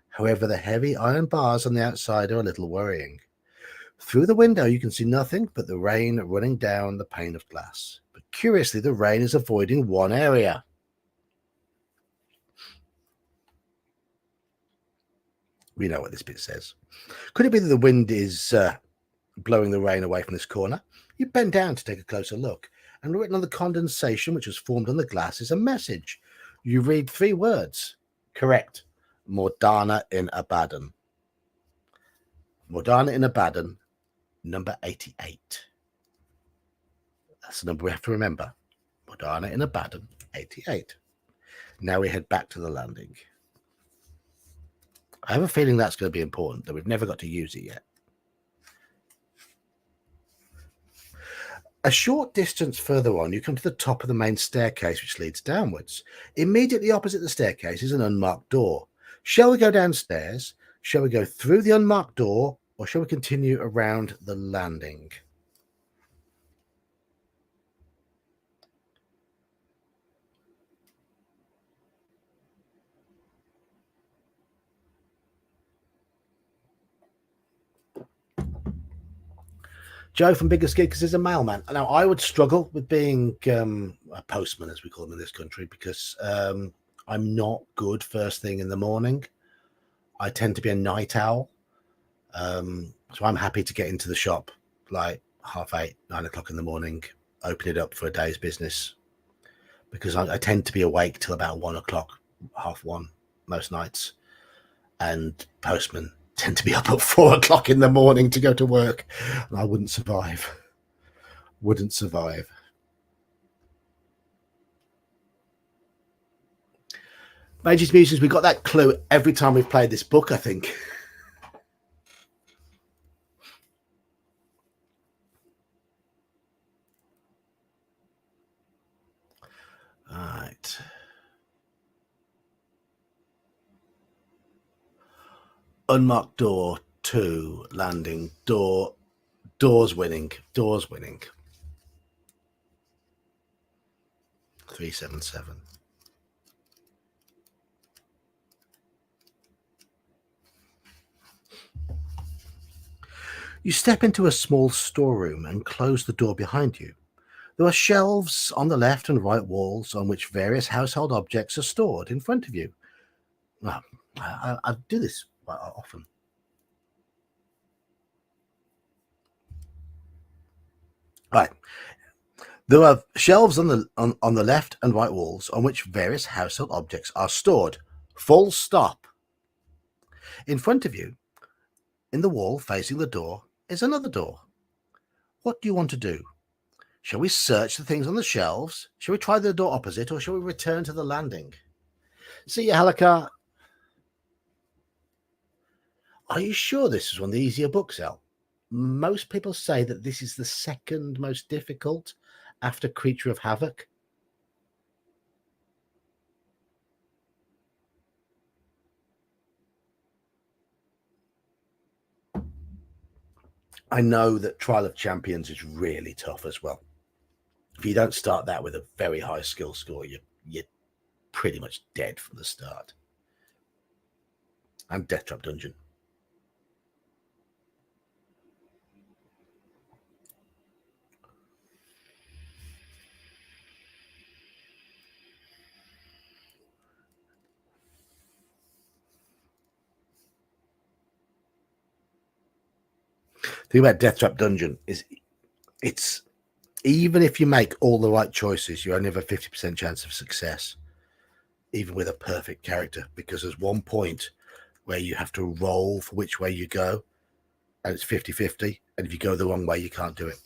However, the heavy iron bars on the outside are a little worrying. Through the window, you can see nothing but the rain running down the pane of glass. But curiously, the rain is avoiding one area. We know what this bit says. Could it be that the wind is blowing the rain away from this corner? You bend down to take a closer look, and written on the condensation which has formed on the glass is a message. You read 3 words. Correct. Mordana in Abaddon. Mordana in Abaddon, number 88. That's the number we have to remember. Mordana in Abaddon, 88. Now we head back to the landing. I have a feeling that's going to be important, though we've never got to use it yet. A short distance further on, you come to the top of the main staircase, which leads downwards. Immediately opposite the staircase is an unmarked door. Shall we go downstairs? Shall we go through the unmarked door? Or shall we continue around the landing? Joe from Biggest Geekers is a mailman. Now, I would struggle with being a postman, as we call them in this country, because I'm not good first thing in the morning. I tend to be a night owl. So I'm happy to get into the shop like 8:30, 9 o'clock in the morning, open it up for a day's business, because I tend to be awake till about 1 o'clock, 1:30 most nights. And postmen tend to be up at 4 o'clock in the morning to go to work, and I wouldn't survive. Wouldn't survive. Mages Musings, we got that clue every time we've played this book, I think. All right. Unmarked door, 2, landing, doors winning, 377. You step into a small storeroom and close the door behind you. There are shelves on the left and right walls on which various household objects are stored in front of you. Well, I do this quite often. Right. There are shelves on the left and right walls on which various household objects are stored. Full stop. In front of you, in the wall facing the door, is another door. What do you want to do? Shall we search the things on the shelves? Shall we try the door opposite, or shall we return to the landing? See you, Halakar. Are you sure this is one of the easier books, El? Most people say that this is the second most difficult after Creature of Havoc. I know that Trial of Champions is really tough as well. If you don't start that with a very high skill score, you're pretty much dead from the start. And Death Trap Dungeon. The thing about Death Trap Dungeon is it's even if you make all the right choices, you only have a 50% chance of success, even with a perfect character, because there's one point where you have to roll for which way you go, and it's 50-50, and if you go the wrong way, you can't do it.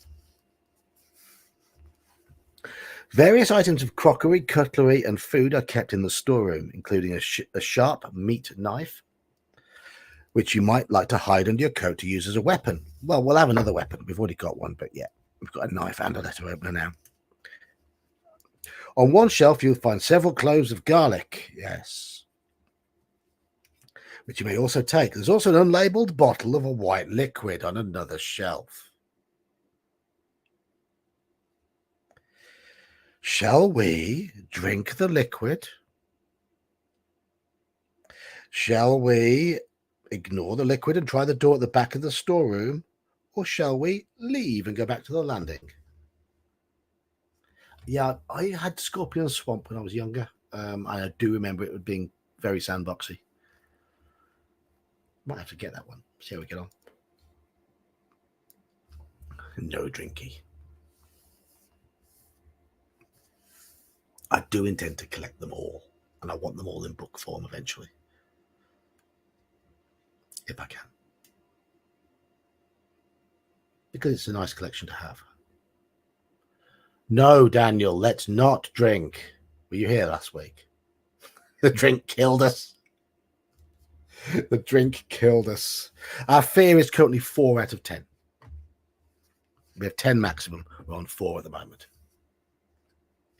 Various items of crockery, cutlery, and food are kept in the storeroom, including a sharp meat knife, which you might like to hide under your coat to use as a weapon. Well, we'll have another weapon. We've already got one, but yeah, we've got a knife and a letter opener now. On one shelf, you'll find several cloves of garlic. Yes. Which you may also take. There's also an unlabeled bottle of a white liquid on another shelf. Shall we drink the liquid? Shall we ignore the liquid and try the door at the back of the storeroom? Or shall we leave and go back to the landing? Yeah, I had Scorpion Swamp when I was younger. I do remember it being very sandboxy. Might have to get that one. See how we get on. No drinky. I do intend to collect them all, and I want them all in book form eventually, if I can, because it's a nice collection to have. No, Daniel, let's not drink. Were you here last week? The drink killed us. The drink killed us. Our fear is currently 4 out of 10. We have 10 maximum. We're on 4 at the moment.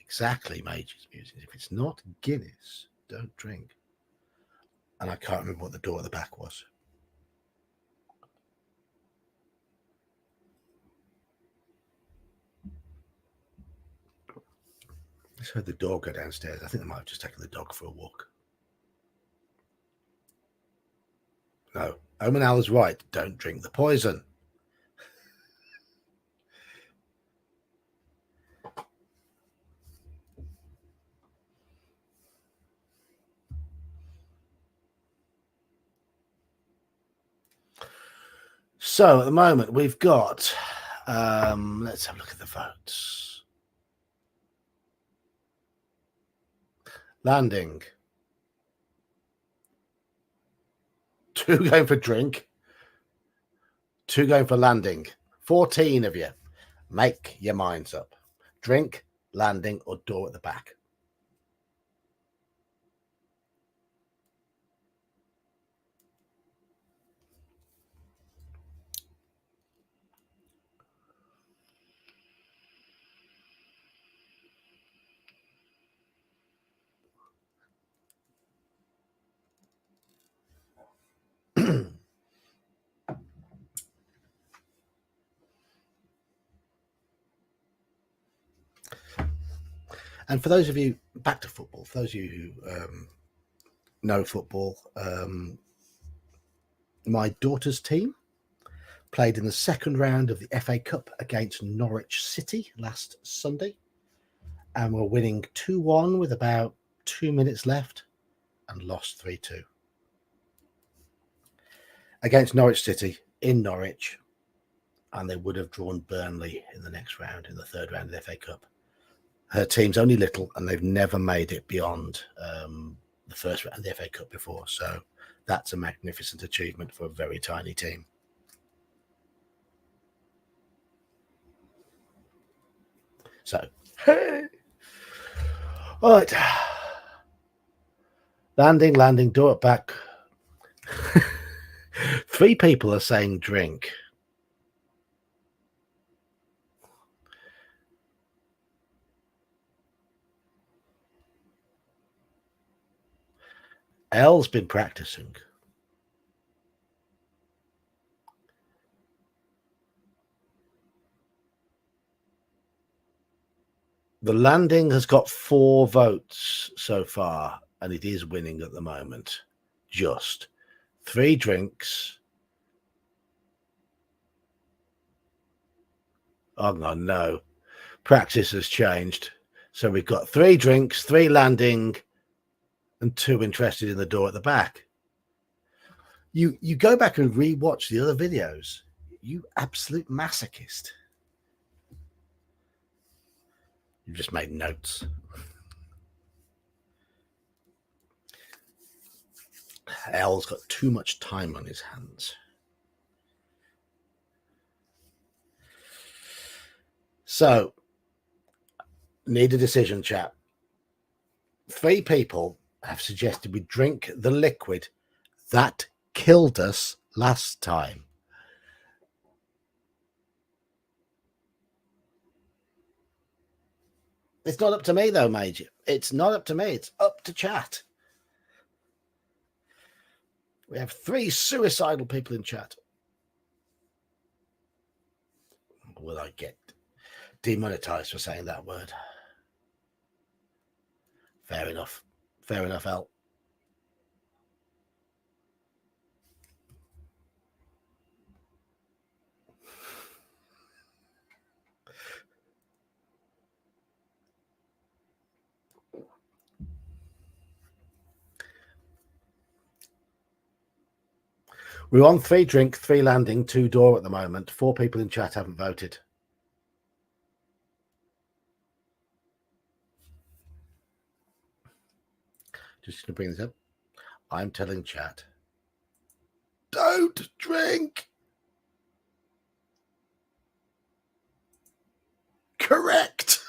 Exactly, Mage's Musings. If it's not Guinness, don't drink. And I can't remember what the door at the back was. I just heard the dog go downstairs. I think I might have just taken the dog for a walk. No, Omanal is right. Don't drink the poison. So at the moment we've got, let's have a look at the votes. Landing. 2 going for drink. 2 going for landing. 14 of you. Make your minds up. Drink, landing, or door at the back. And for those of you back to football, for those of you who know football, my daughter's team played in the second round of the FA Cup against Norwich City last Sunday, and were winning 2-1 with about 2 minutes left and lost 3-2 against Norwich City in Norwich, and they would have drawn Burnley in the next round, in the third round of the FA Cup. Her team's only little, and they've never made it beyond the first round of the FA Cup before, so that's a magnificent achievement for a very tiny team. So, hey! All right. Landing, door at back. 3 people are saying drink. Elle's been practicing. The landing has got 4 votes so far, and it is winning at the moment. Just 3 drinks. Oh, no. Practice has changed. So we've got 3 drinks, 3 landing, and 2 interested in the door at the back. You go back and re-watch the other videos. You absolute masochist. You've just made notes. El's got too much time on his hands. So, need a decision, chap. 3 people have suggested we drink the liquid that killed us last time. It's not up to me, though, Major. It's not up to me. It's up to chat. We have 3 suicidal people in chat. Will I get demonetized for saying that word? Fair enough. Fair enough, Al. We're on 3 drink, 3 landing, 2 door at the moment. 4 people in chat haven't voted. Just going to bring this up. I'm telling chat, don't drink. Correct.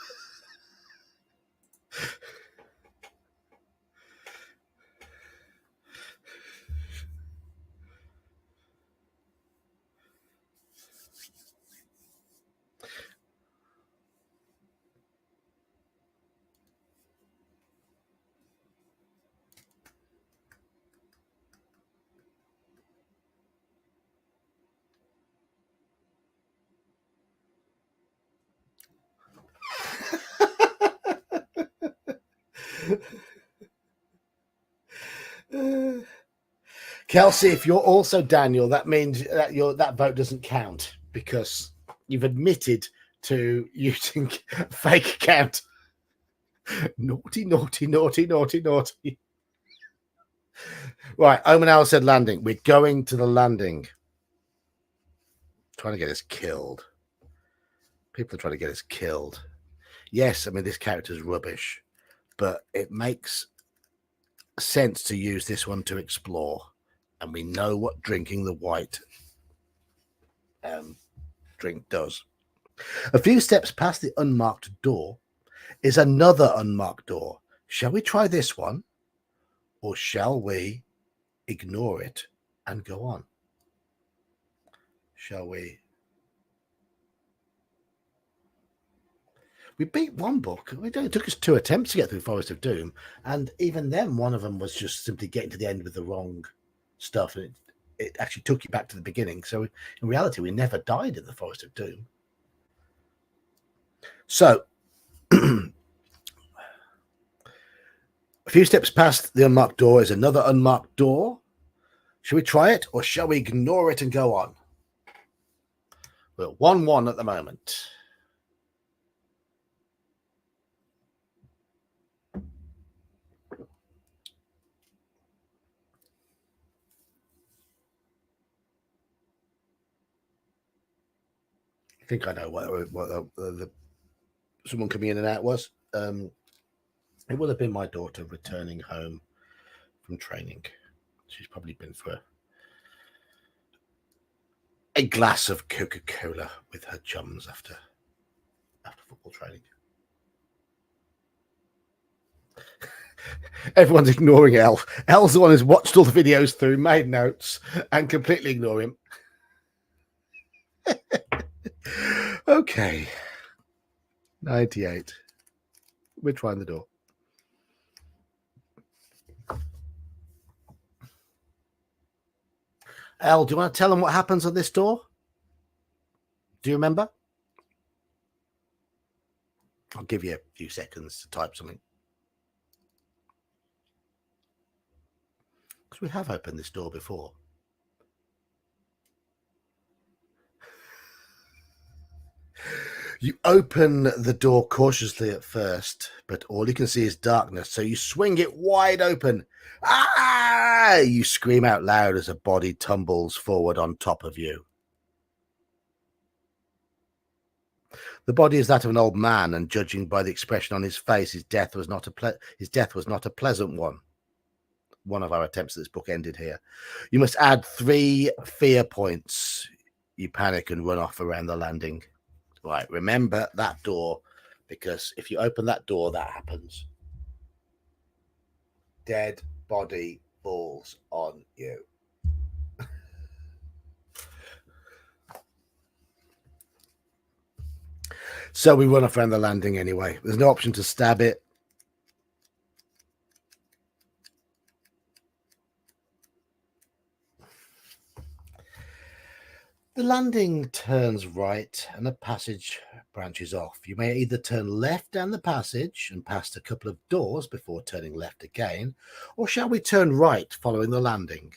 Kelsey, if you're also Daniel, that means that that vote doesn't count because you've admitted to using a fake account. Naughty, naughty, naughty, naughty, naughty. Right, Omanal said landing. We're going to the landing. Trying to get us killed. People are trying to get us killed. Yes, I mean, this character's rubbish, but it makes sense to use this one to explore. And we know what drinking the white drink does. A few steps past the unmarked door is another unmarked door. Shall we try this one? Or shall we ignore it and go on? Shall we? We beat one book. It took us 2 attempts to get through Forest of Doom. And even then, one of them was just simply getting to the end with the wrong stuff. And it actually took you back to the beginning. So in reality, we never died in the Forest of Doom. So a few steps past the unmarked door is another unmarked door. Shall we try it or shall we ignore it and go on? We're 1-1 at the moment. I think I know what the someone coming in and out was. It would have been my daughter returning home from training. She's probably been for a glass of Coca-Cola with her chums after football training. Everyone's ignoring Elle. Elle's the one who's watched all the videos through, made notes, and completely ignore him. Okay. 98. We're trying the door. Elle, do you want to tell them what happens on this door? Do you remember? I'll give you a few seconds to type something. Because we have opened this door before. You open the door cautiously at first, but all you can see is darkness, so you swing it wide open. Ah! You scream out loud as a body tumbles forward on top of you. The body is that of an old man, and judging by the expression on his face, his death was not a pleasant one. One of our attempts at this book ended here. You must add 3 fear points. You panic and run off around the landing. Right, remember that door, because if you open that door, that happens. Dead body falls on you. So we run off around the landing anyway. There's no option to stab it. The landing turns right and the passage branches off. You may either turn left down the passage and past a couple of doors before turning left again, or shall we turn right following the landing?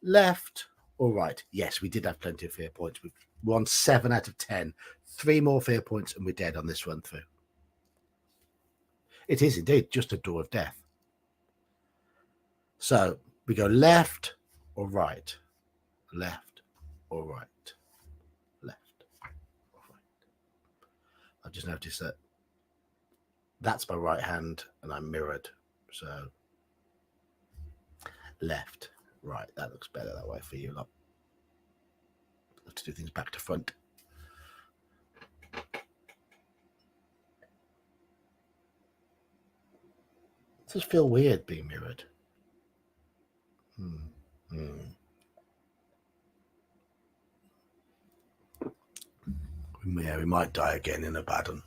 Left or right? Yes, we did have plenty of fear points. We're on 7 out of 10. 3 more fear points and we're dead on this run through. It is indeed just a door of death. So we go left or right, left or right, left or right. I've just noticed that that's my right hand and I'm mirrored. So left, right, that looks better that way for you lot. Have to do things back to front. It does feel weird being mirrored. Yeah, we might die again in Abaddon.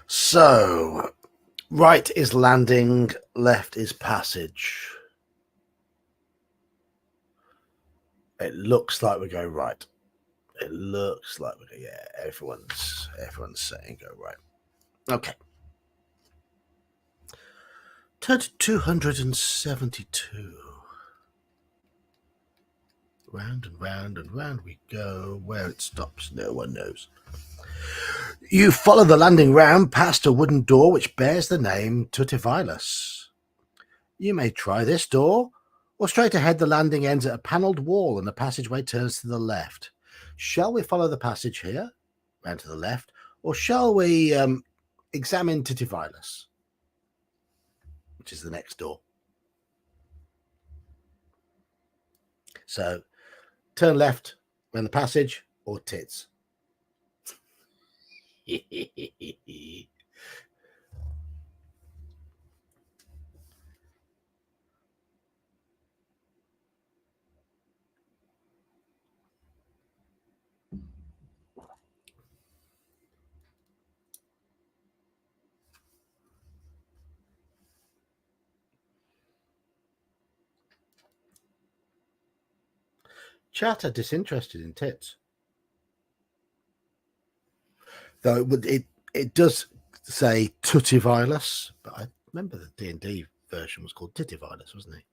So, right is landing, left is passage. It looks like we go right. It looks like we go, yeah, everyone's saying go right. Okay. Turn to 272. Round and round and round we go. Where it stops, no one knows. You follow the landing round past a wooden door which bears the name Tutivilus. You may try this door, or straight ahead the landing ends at a panelled wall and the passageway turns to the left. Shall we follow the passage here, round to the left, or shall we examine Tutivilus, which is the next door? So turn left round the passage or tits. Chat are disinterested in tits. Though it does say Tutivilus, but I remember the D&D version was called Titivilus, wasn't it?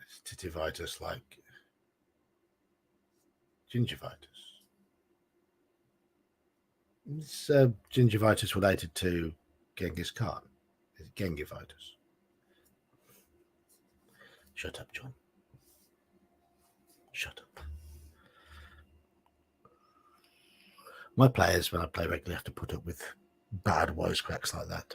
It's Titivitus like gingivitis. Is gingivitis related to Genghis Khan? Is it Gengivitis? Shut up, John. Shut up. My players, when I play regularly, have to put up with bad wisecracks like that.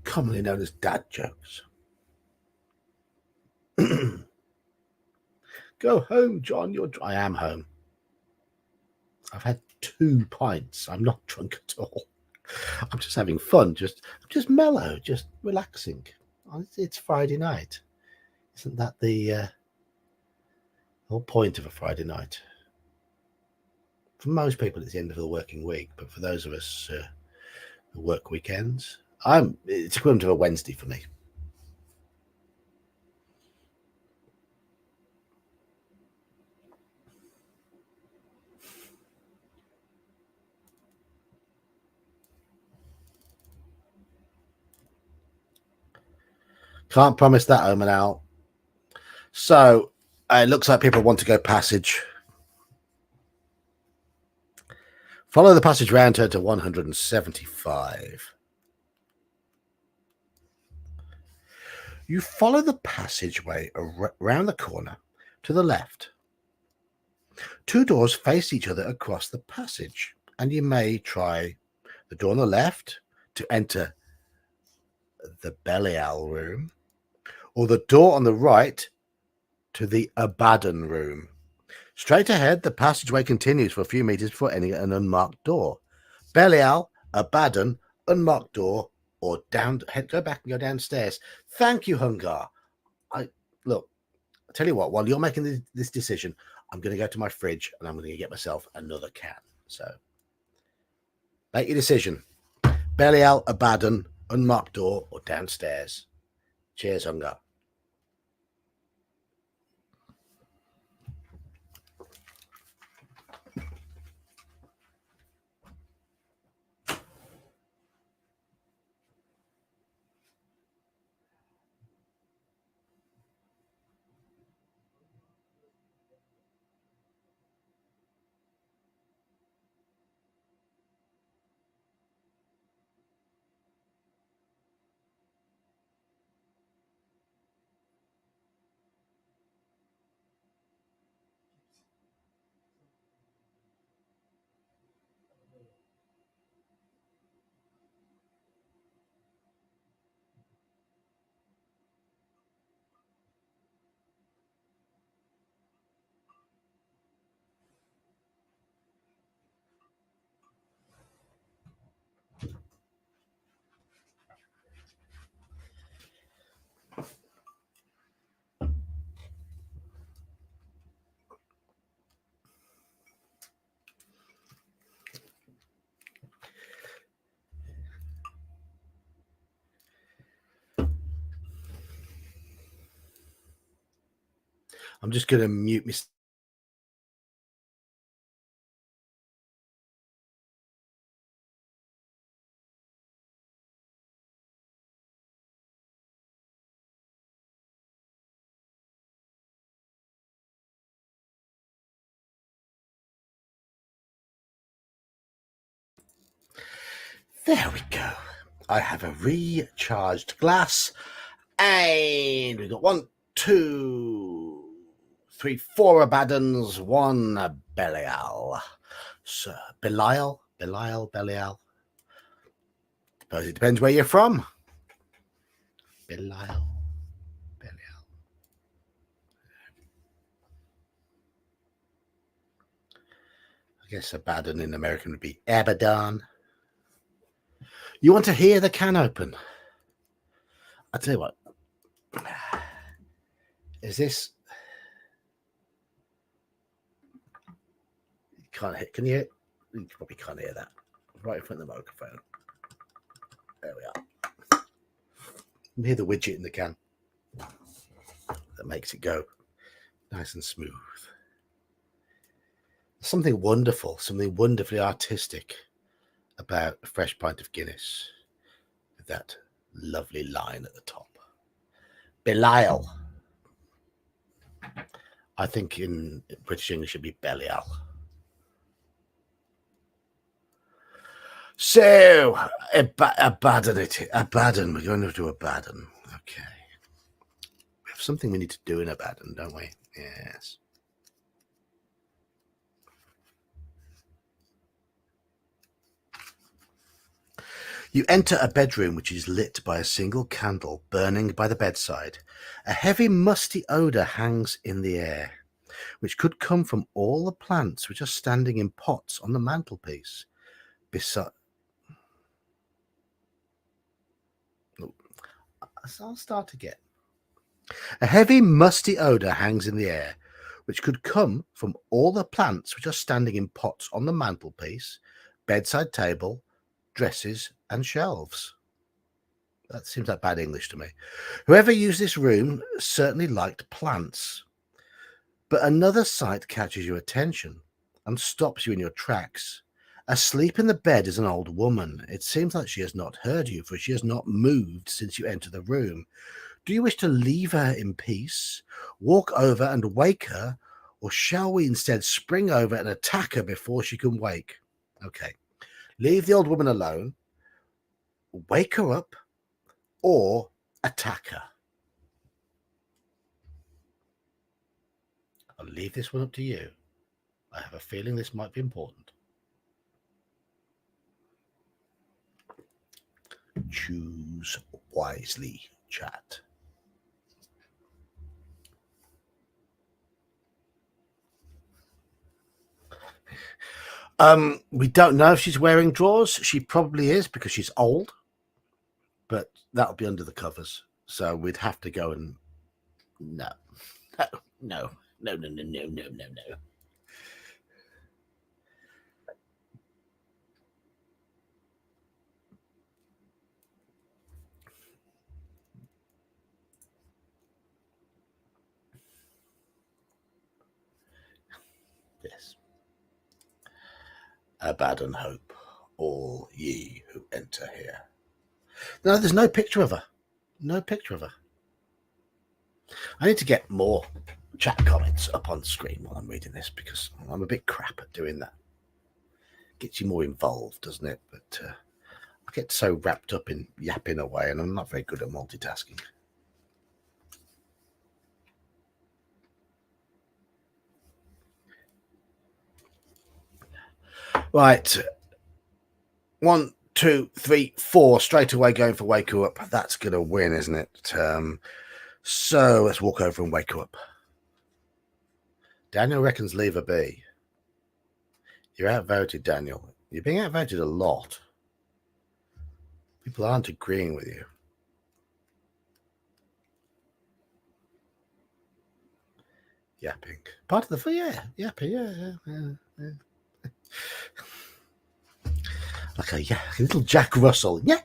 Commonly known as dad jokes. Go home, John. I am home. I've had 2 pints. I'm not drunk at all. I'm just having fun. Just mellow. Just relaxing. It's Friday night. Isn't that the whole point of a Friday night? For most people, it's the end of the working week. But for those of us who work weekends, it's equivalent to a Wednesday for me. Can't promise that, Omanal. So it looks like people want to go passage. Follow the passage round, turn to 175. You follow the passageway around the corner to the left. 2 doors face each other across the passage, and you may try the door on the left to enter the Belial room, or the door on the right to the Abaddon room. Straight ahead, the passageway continues for a few meters before entering an unmarked door. Belial, Abaddon, unmarked door, or go back and go downstairs. Thank you, Hungar. Look, I tell you what, while you're making this decision, I'm going to go to my fridge and I'm going to get myself another can. So make your decision. Belial, Abaddon, unmarked door, or downstairs. Cheers, Hungar. I'm just going to mute myself. There we go. I have a recharged glass. And we've got 1, 2, 3, 4 Abaddons, 1 Belial. So, Belial. Suppose it depends where you're from. Belial. I guess Abaddon in American would be Abaddon. You want to hear the can open? I'll tell you what. Is this? Can't hear. Can you hear? You probably can't hear that. Right in front of the microphone. There we are. You can hear the widget in the can that makes it go nice and smooth. Something wonderful, something wonderfully artistic about a fresh pint of Guinness with that lovely line at the top. Belial. I think in British English it should be Belial. So, Abaddon it. Abaddon. We're going to do Abaddon. Okay. We have something we need to do in Abaddon, don't we? Yes. You enter a bedroom which is lit by a single candle burning by the bedside. A heavy, musty odour hangs in the air, which could come from all the plants which are standing in pots on the mantelpiece. I'll start again. A heavy, musty odour hangs in the air, which could come from all the plants which are standing in pots on the mantelpiece, bedside table, dresses, and shelves. That seems like bad English to me. Whoever used this room certainly liked plants. But another sight catches your attention and stops you in your tracks. Asleep in the bed is an old woman. It seems like she has not heard you, for she has not moved since you entered the room. Do you wish to leave her in peace, walk over and wake her, or shall we instead spring over and attack her before she can wake? Okay. Leave the old woman alone, wake her up, or attack her. I'll leave this one up to you. I have a feeling this might be important. Choose wisely, chat. We don't know if she's wearing drawers. She probably is because she's old, but that'll be under the covers. So we'd have to go and no. Yes. Abaddon hope, all ye who enter here. No, there's no picture of her. No picture of her. I need to get more chat comments up on screen while I'm reading this because I'm a bit crap at doing that. Gets you more involved, doesn't it? But I get so wrapped up in yapping away, and I'm not very good at multitasking. Right. 1, 2, 3, 4. Straight away going for Wake Her Up. That's going to win, isn't it? So let's walk over and wake her up. Daniel reckons leave her be. You're outvoted, Daniel. You're being outvoted a lot. People aren't agreeing with you. Yapping. Part of the yapping, yeah. Like a little Jack Russell. Yeah.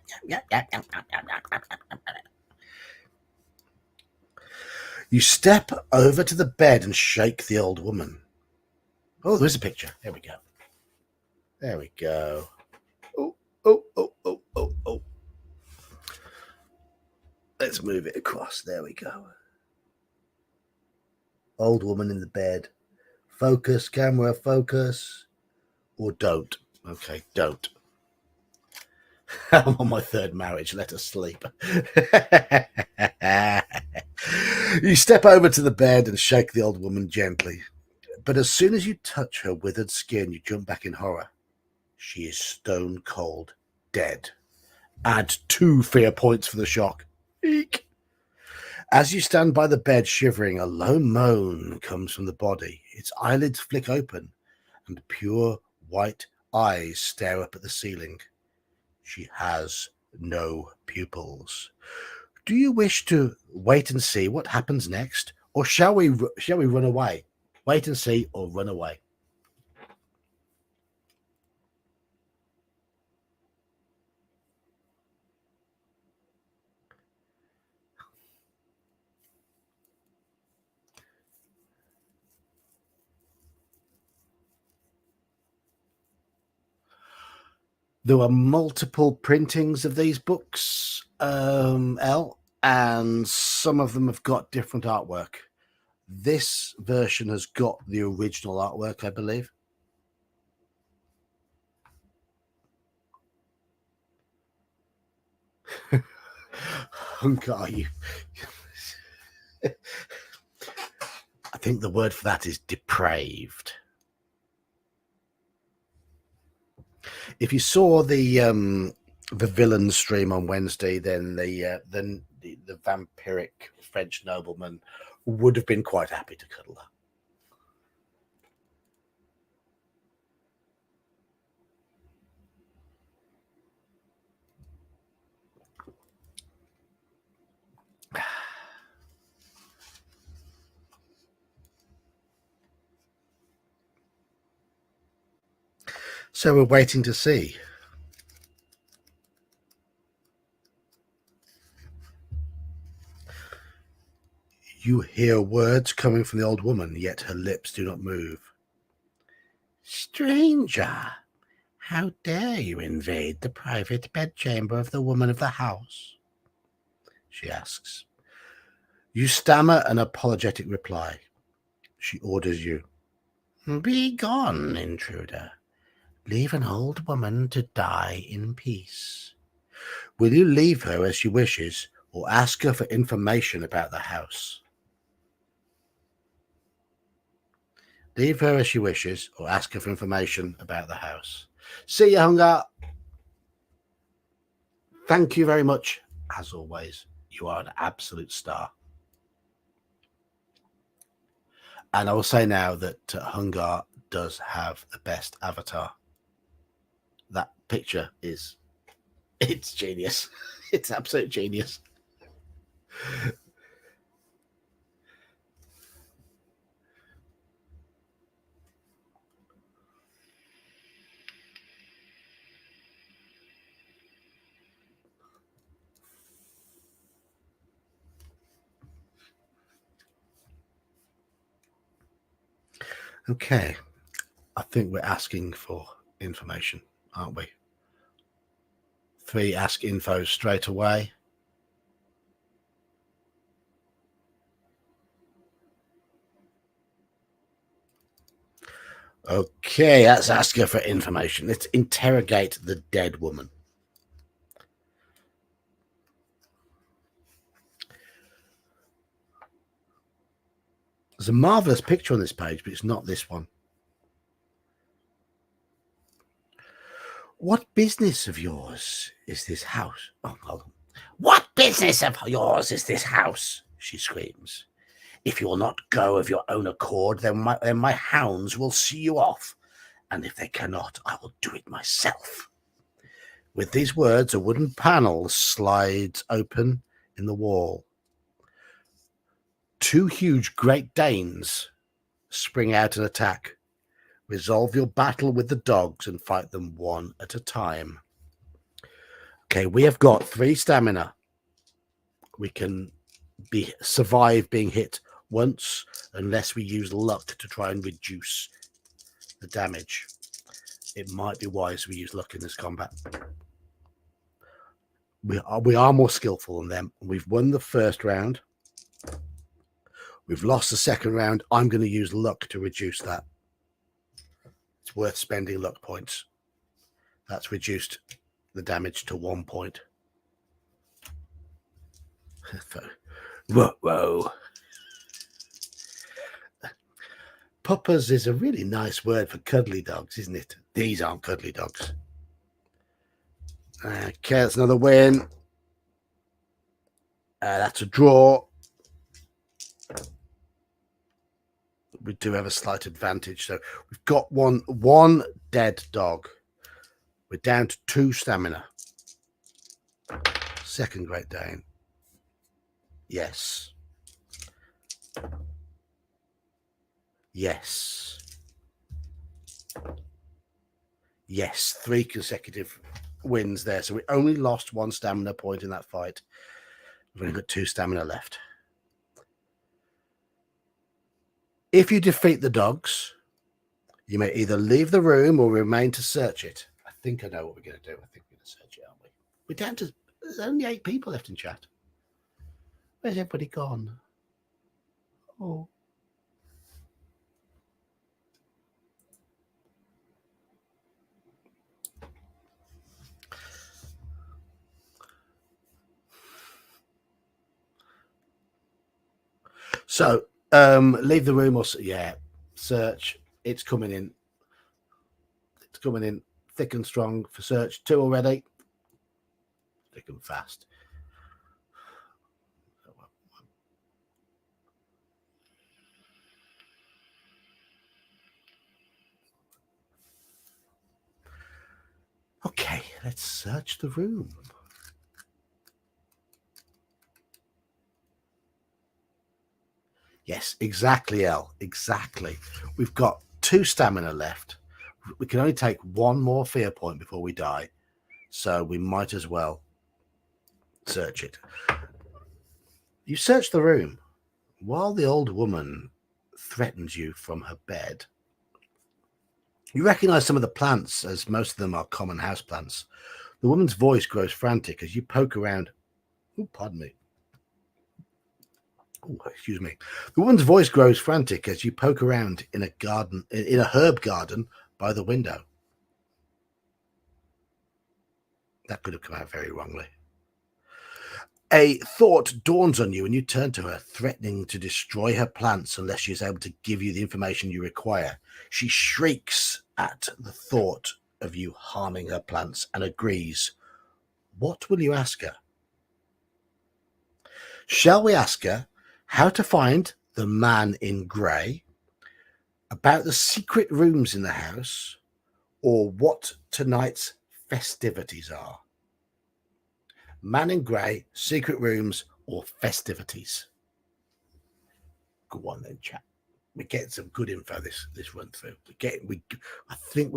You step over to the bed and shake the old woman. Oh, there's a picture. There we go. There we go. Oh. Let's move it across. There we go. Old woman in the bed. Focus, camera, focus. Or don't. Okay, don't. I'm on my third marriage. Let us sleep. You step over to the bed and shake the old woman gently. But as soon as you touch her withered skin, you jump back in horror. She is stone cold dead. Add 2 fear points for the shock. Eek. As you stand by the bed shivering, a low moan comes from the body. Its eyelids flick open, and pure white eyes stare up at the ceiling. She has no pupils. Do you wish to wait and see what happens next, or shall we run away? Wait and see, or run away. There were multiple printings of these books, Elle, and some of them have got different artwork. This version has got the original artwork, I believe. Hungar, you. I think the word for that is depraved. If you saw the villain stream on Wednesday, then the vampiric French nobleman would have been quite happy to cuddle her. So we're waiting to see. You hear words coming from the old woman, yet her lips do not move. Stranger, how dare you invade the private bedchamber of the woman of the house? She asks. You stammer an apologetic reply. She orders you. Be gone, intruder. Leave an old woman to die in peace. Will you leave her as she wishes, or ask her for information about the house? Leave her as she wishes, or ask her for information about the house. See you, Hungar. Thank you very much. As always, you are an absolute star. And I will say now that Hungar does have the best avatar that picture is, it's genius. It's absolute genius. Okay, I think we're asking for information, aren't we? 3 ask info straight away. Okay, that's ask her for information. Let's interrogate the dead woman. There's a marvelous picture on this page, but it's not this one. What business of yours is this house? Oh, hold on. What business of yours is this house? She screams. If you will not go of your own accord, then my hounds will see you off. And if they cannot, I will do it myself. With these words, a wooden panel slides open in the wall. 2 huge Great Danes spring out and attack. Resolve your battle with the dogs and fight them one at a time. Okay, we have got 3 stamina. We can survive being hit once unless we use luck to try and reduce the damage. It might be wise we use luck in this combat. We are more skillful than them. We've won the first round. We've lost the second round. I'm going to use luck to reduce that. It's worth spending luck points. That's reduced the damage to 1 point. Whoa. Puppers is a really nice word for cuddly dogs, isn't it? These aren't cuddly dogs. Okay, that's another win. That's a draw. We do have a slight advantage. So we've got one dead dog. We're down to 2 stamina. Second Great Dane. Yes. Yes. Yes. 3 consecutive wins there. So we only lost 1 stamina point in that fight. We've only got 2 stamina left. If you defeat the dogs, you may either leave the room or remain to search it. I think I know what we're going to do. I think we're going to search it, aren't we? We're down to, there's only 8 people left in chat. Where's everybody gone? Oh. So, leave the room or search. It's coming in. It's coming in thick and strong for search. 2 already. Thick and fast. Okay, let's search the room. Yes, exactly, Elle. Exactly. We've got 2 stamina left. We can only take 1 more fear point before we die. So we might as well search it. You search the room while the old woman threatens you from her bed. You recognize some of the plants, as most of them are common house plants. The woman's voice grows frantic as you poke around. Oh, pardon me. Oh, excuse me. The woman's voice grows frantic as you poke around in a garden, in a herb garden by the window. That could have come out very wrongly. A thought dawns on you and you turn to her, threatening to destroy her plants unless she is able to give you the information you require. She shrieks at the thought of you harming her plants and agrees. What will you ask her? Shall we ask her how to find the man in grey, about the secret rooms in the house, or what tonight's festivities are. Man in Grey, secret rooms, or festivities? Go on then, chat. We get some good info this run through. I think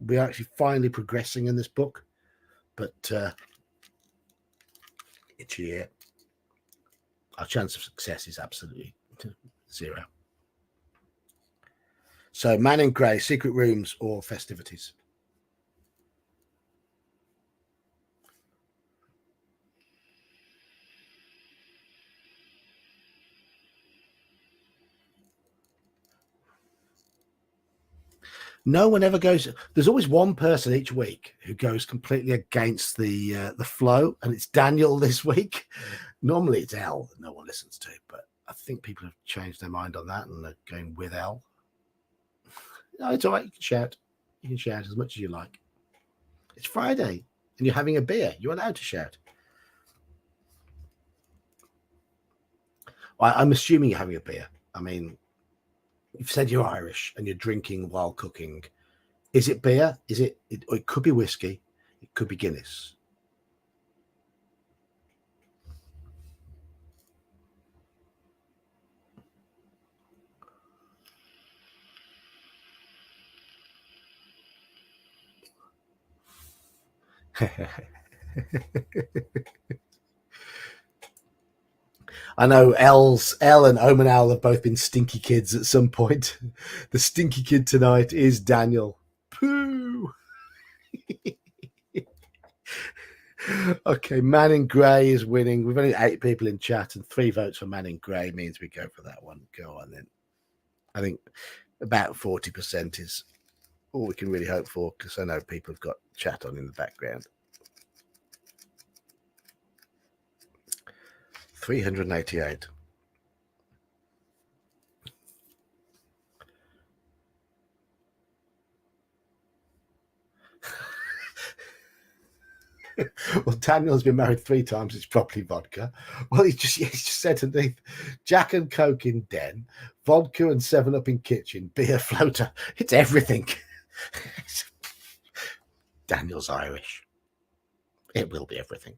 we're actually finally progressing in this book, but it's here. Our chance of success is absolutely 0. So, Man in Grey, secret rooms, or festivities? No one ever goes. There's always one person each week who goes completely against the flow, and it's Daniel this week. Normally it's Elle that no one listens to, but I think people have changed their mind on that and they're going with Elle. No, it's all right. You can shout. You can shout as much as you like. It's Friday, and you're having a beer. You're allowed to shout. I'm assuming you're having a beer. I mean, you've said you're Irish and you're drinking while cooking. Is it beer? It could be whiskey. It could be Guinness. I know Elle and Omen Owl have both been stinky kids at some point. The stinky kid tonight is Daniel. Pooh. Okay, Man in Grey is winning. We've only 8 people in chat, and 3 votes for Man in Grey means we go for that one. Go on then. I think about 40% is all we can really hope for, because I know people have got chat on in the background. 388. Well, Daniel's been married 3 times. It's probably vodka. Well, he just said underneath Jack and Coke in den, vodka and 7-Up in kitchen, beer floater. It's everything. Daniel's Irish. It will be everything.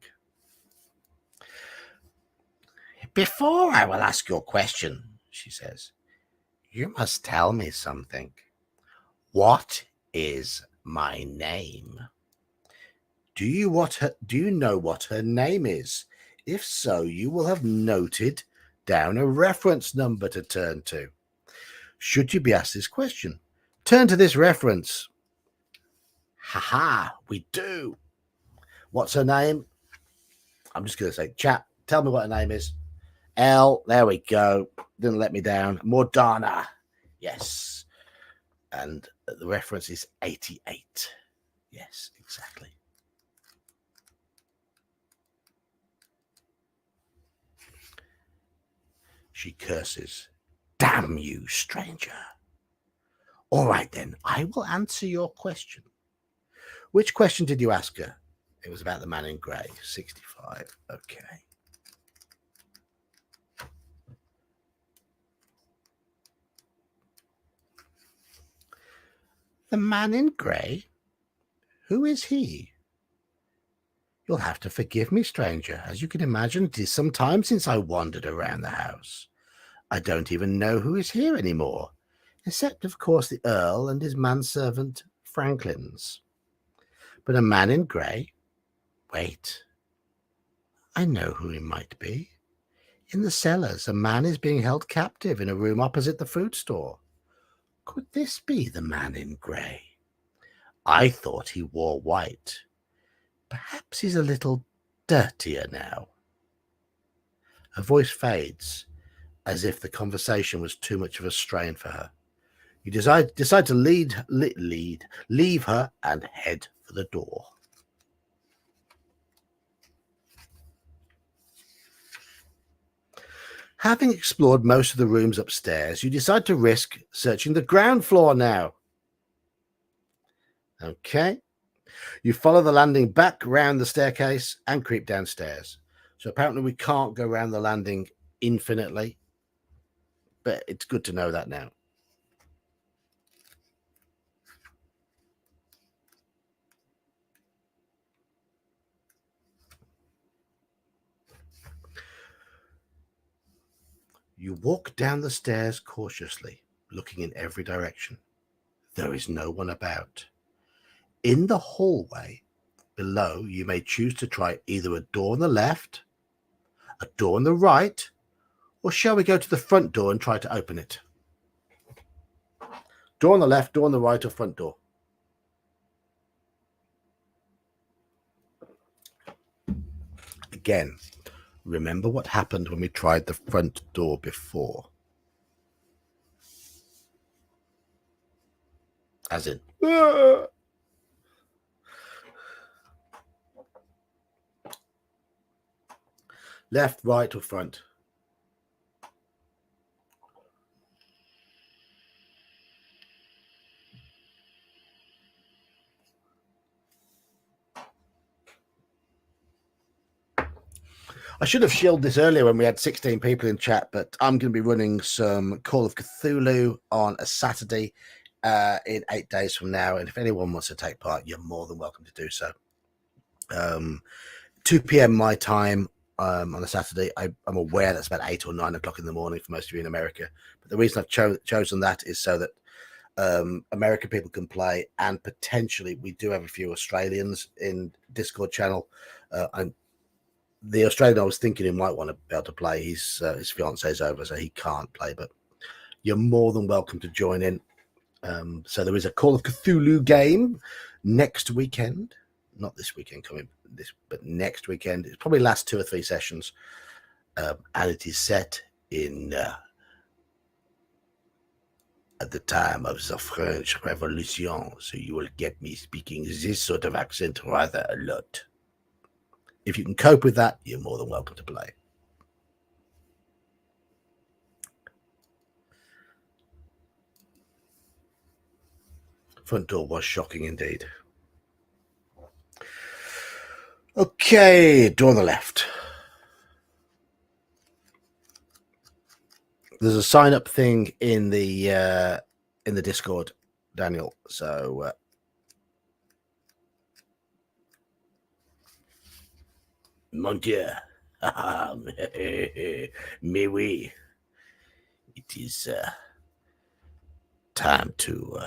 Before I will ask your question, she says, you must tell me something. What is my name? Do you know what her name is? If so, you will have noted down a reference number to turn to. Should you be asked this question, turn to this reference. Haha, we do. What's her name? I'm just going to say, chat, tell me what her name is. Elle, there we go. Didn't let me down. Mordanna. Yes. And the reference is 88. Yes, exactly. She curses. Damn you, stranger. All right, then, I will answer your question. Which question did you ask her? It was about the Man in Grey, 65. Okay. The Man in Grey? Who is he? You'll have to forgive me, stranger. As you can imagine, it is some time since I wandered around the house. I don't even know who is here anymore, except, of course, the Earl and his manservant, Franklin's. But a Man in Grey? Wait. I know who he might be. In the cellars, a man is being held captive in a room opposite the food store. Could this be the Man in Grey? I thought he wore white. Perhaps he's a little dirtier now. Her voice fades, as if the conversation was too much of a strain for her. You decide to leave her and head for the door. Having explored most of the rooms upstairs, you decide to risk searching the ground floor now. Okay. You follow the landing back round the staircase and creep downstairs. So apparently we can't go around the landing infinitely, but it's good to know that now. You walk down the stairs cautiously, looking in every direction. There is no one about. In the hallway below, you may choose to try either a door on the left, a door on the right, or shall we go to the front door and try to open it? Door on the left, door on the right, or front door? Again, remember what happened when we tried the front door before. As in, left, right, or front? I should have shielded this earlier when we had 16 people in chat, but I'm going to be running some Call of Cthulhu on a Saturday in 8 days from now. And if anyone wants to take part, you're more than welcome to do so. 2 p.m. my time on a Saturday. I'm aware that's about 8 or 9 o'clock in the morning for most of you in America. But the reason I've chosen that is so that American people can play, and potentially we do have a few Australians in Discord channel. The Australian I was thinking he might want to be able to play. His fiance's over, so he can't play. But you're more than welcome to join in. So there is a Call of Cthulhu game next weekend. Not this weekend coming, but next weekend. It's probably last 2 or 3 sessions, and it is set in at the time of the French Revolution. So you will get me speaking this sort of accent rather a lot. If you can cope with that, you're more than welcome to play. Front door was shocking indeed. Okay, door on the left. There's a sign up thing in the Discord, Daniel. So mon Dieu, mais oui, it is time to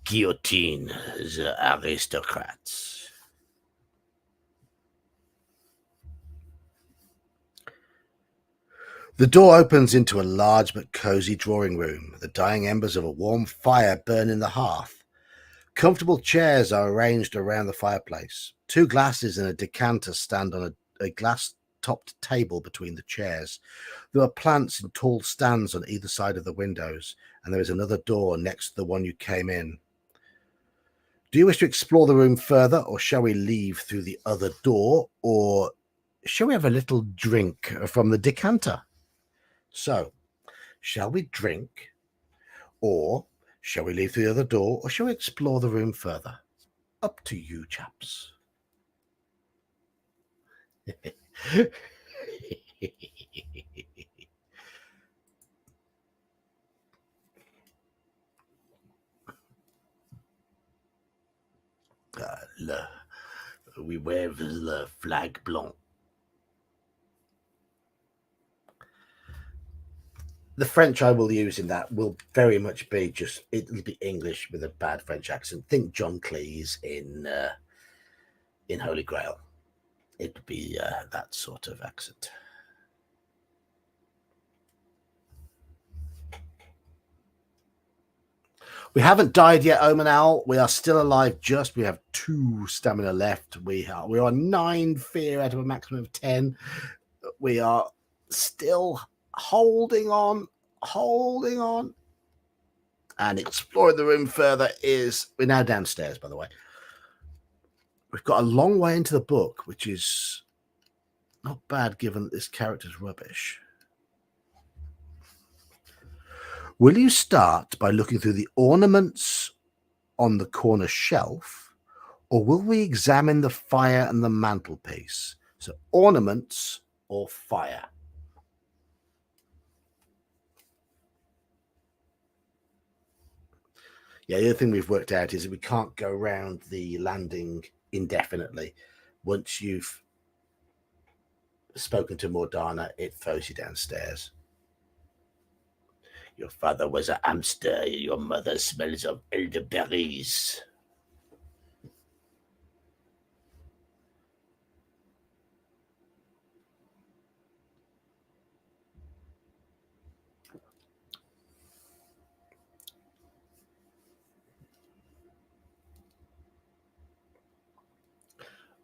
guillotine the aristocrats. The door opens into a large but cozy drawing room. The dying embers of a warm fire burn in the hearth. Comfortable chairs are arranged around the fireplace. 2 glasses and a decanter stand on a glass-topped table between the chairs. There are plants in tall stands on either side of the windows, and there is another door next to the one you came in. Do you wish to explore the room further, or shall we leave through the other door, or shall we have a little drink from the decanter? So, shall we drink, or shall we leave through the other door, or shall we explore the room further? Up to you, chaps. We wave the flag blanc. The French I will use in that will very much be it'll be English with a bad French accent. Think John Cleese in Holy Grail. It'd be that sort of accent. We haven't died yet, Omen Owl. We are still alive. We have 2 stamina left. We are 9 fear out of a maximum of 10. We are still holding on, and exploring the room further. We're now downstairs, by the way. We've got a long way into the book, which is not bad given that this character's rubbish. Will you start by looking through the ornaments on the corner shelf, or will we examine the fire and the mantelpiece? So ornaments or fire? Yeah, the other thing we've worked out is that we can't go around the landing indefinitely. Once you've spoken to Mordana, it throws you downstairs. Your father was a hamster. Your mother smells of elderberries.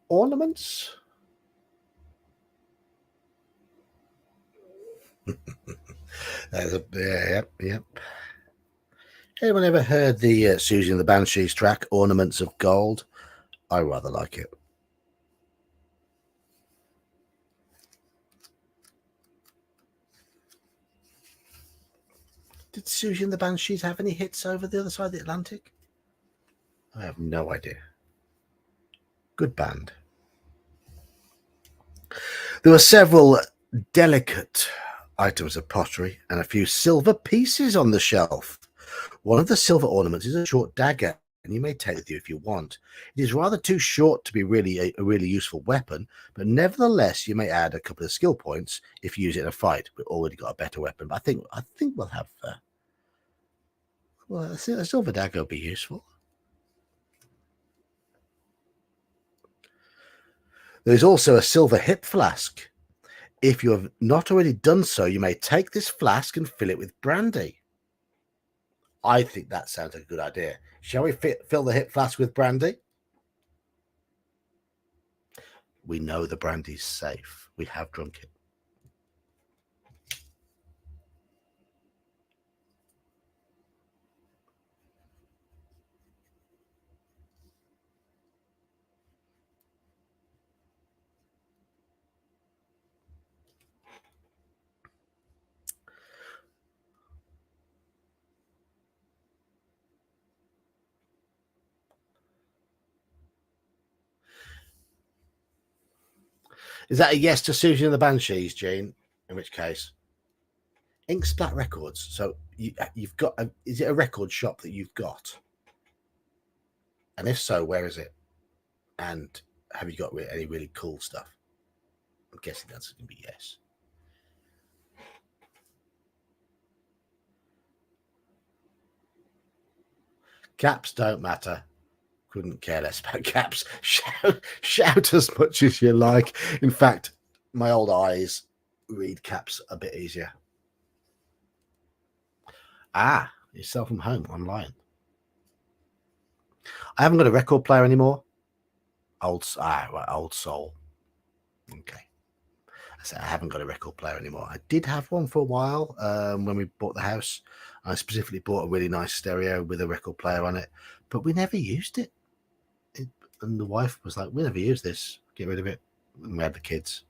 Ornaments? Yep. Anyone ever heard the Susie and the Banshees track, Ornaments of Gold? I rather like it. Did Susie and the Banshees have any hits over the other side of the Atlantic? I have no idea. Good band. There were several delicate items of pottery and a few silver pieces on the shelf. One of the silver ornaments is a short dagger, and you may take it with you if you want. It is rather too short to be really a really useful weapon, but nevertheless, you may add a couple of skill points if you use it in a fight. We've already got a better weapon, but I think we'll have. Well, a silver dagger will be useful. There is also a silver hip flask. If you have not already done so, you may take this flask and fill it with brandy. I think that sounds like a good idea. Shall we fill the hip flask with brandy? We know the brandy's safe. We have drunk it. Is that a yes to Susie and the Banshees, Gene? In which case, Inksplat Records. So you've got. Is it a record shop that you've got? And if so, where is it? And have you got any really cool stuff? I'm guessing that's going to be yes. Caps don't matter. Couldn't care less about caps. Shout as much as you like. In fact, my old eyes read caps a bit easier. Ah, you sell from home online. I haven't got a record player anymore. Old soul. Okay. I haven't got a record player anymore. I did have one for a while when we bought the house. I specifically bought a really nice stereo with a record player on it, but we never used it. And the wife was like, "We never use this. Get rid of it." And we had the kids,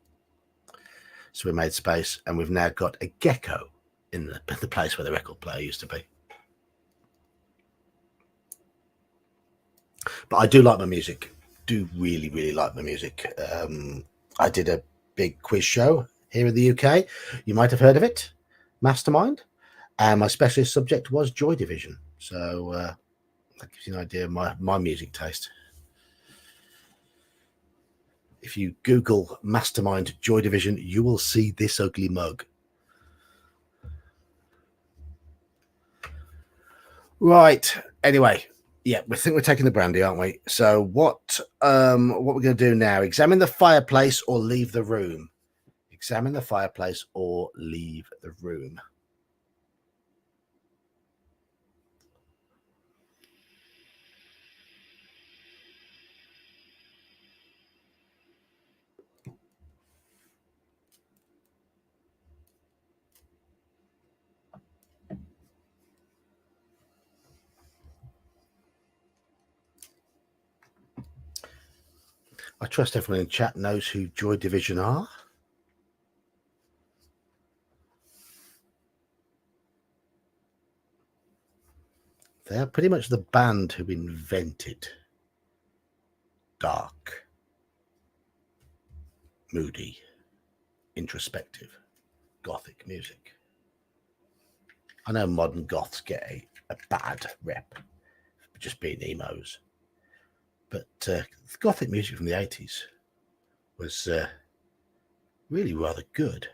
so we made space, and we've now got a gecko in the place where the record player used to be. But I do like my music. Do really, really like my music. I did a big quiz show here in the UK. You might have heard of it, Mastermind. And my specialist subject was Joy Division. So that gives you an idea of my music taste. If you Google Mastermind Joy Division, you will see this ugly mug. Right. Anyway, yeah, we think we're taking the brandy, aren't we? So what we're going to do now? Examine the fireplace or leave the room. Examine the fireplace or leave the room. I trust everyone in chat knows who Joy Division are. They're pretty much the band who invented dark, moody, introspective, gothic music. I know modern goths get a bad rep for just being emos, but gothic music from the 80s was really rather good.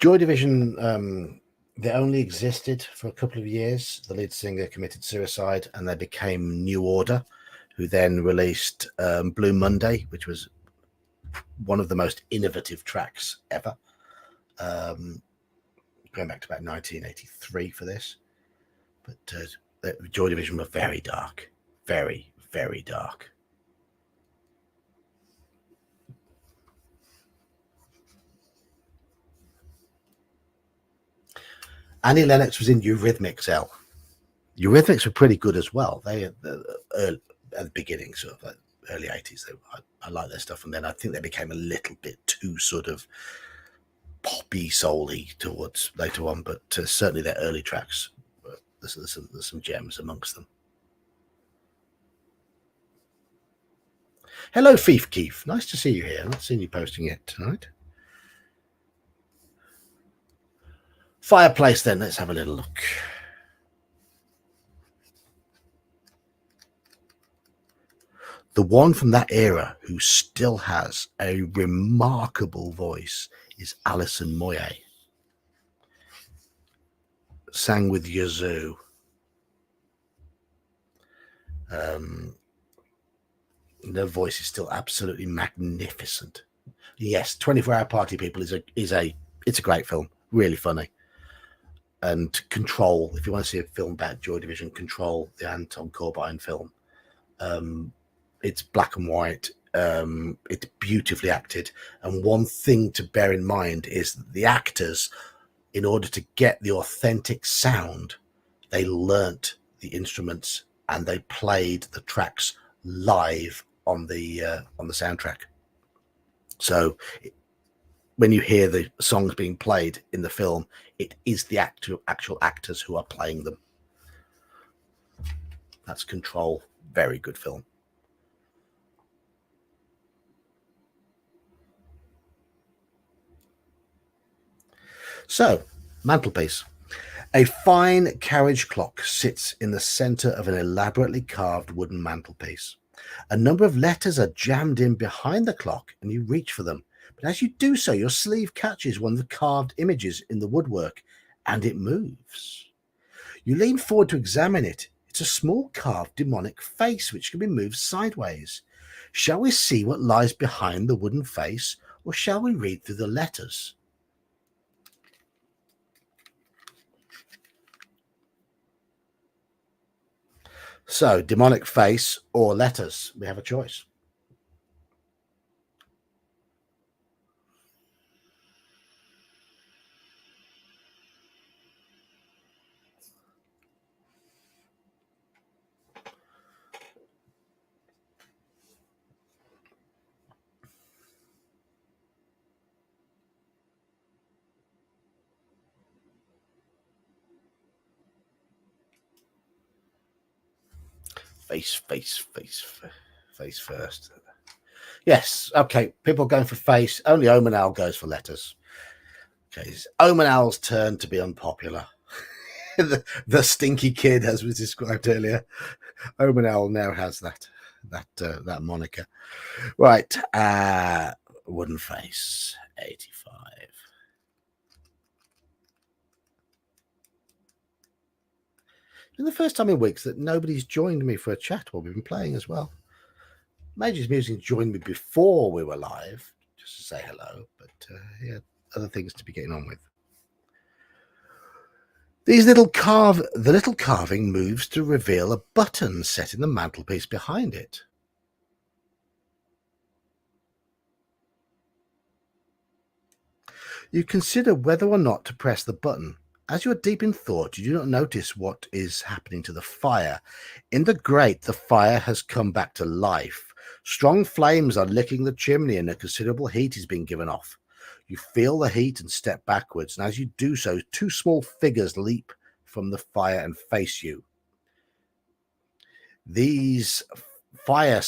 Joy Division, they only existed for a couple of years. The lead singer committed suicide and they became New Order, who then released Blue Monday, which was one of the most innovative tracks ever. Going back to about 1983 for this. But Joy Division were very dark. Very, very dark. Annie Lennox was in Eurythmics, L. Eurythmics were pretty good as well. They at the beginning, sort of like early 80s. I like their stuff, and then I think they became a little bit too sort of poppy, soul-y towards later on. But certainly their early tracks, there's some gems amongst them. Hello, Fief Keef. Nice to see you here. I've not seen you posting yet tonight. Fireplace, then. Let's have a little look. The one from that era who still has a remarkable voice is Alison Moyet. Sang with Yazoo. Their voice is still absolutely magnificent. Yes, 24-Hour Party People it's a great film, really funny. And Control, if you want to see a film about Joy Division, Control, the Anton Corbijn film. It's black and white. It's beautifully acted. And one thing to bear in mind is that the actors, in order to get the authentic sound, they learnt the instruments and they played the tracks live on the soundtrack. So when you hear the songs being played in the film, it is the actual actors who are playing them. That's Control. Very good film. So, mantelpiece. A fine carriage clock sits in the center of an elaborately carved wooden mantelpiece. A number of letters are jammed in behind the clock and you reach for them. But as you do so, your sleeve catches one of the carved images in the woodwork and it moves. You lean forward to examine it. It's a small carved demonic face which can be moved sideways. Shall we see what lies behind the wooden face, or shall we read through the letters? So, demonic face or letters, we have a choice. Face first. Yes, okay. People going for face. Only Omanal goes for letters. Okay, it's Omanal's turn to be unpopular. the stinky kid, as was described earlier. Omanal now has that moniker. Right, wooden face, 85. And the first time in weeks that nobody's joined me for a chat while we've been playing as well. Major's Musings joined me before we were live, just to say hello, but yeah, other things to be getting on with. The little carving moves to reveal a button set in the mantelpiece behind it. You consider whether or not to press the button. As you are deep in thought, you do not notice what is happening to the fire. In the grate, the fire has come back to life. Strong flames are licking the chimney and a considerable heat is being given off. You feel the heat and step backwards, and as you do so, two small figures leap from the fire and face you. These fire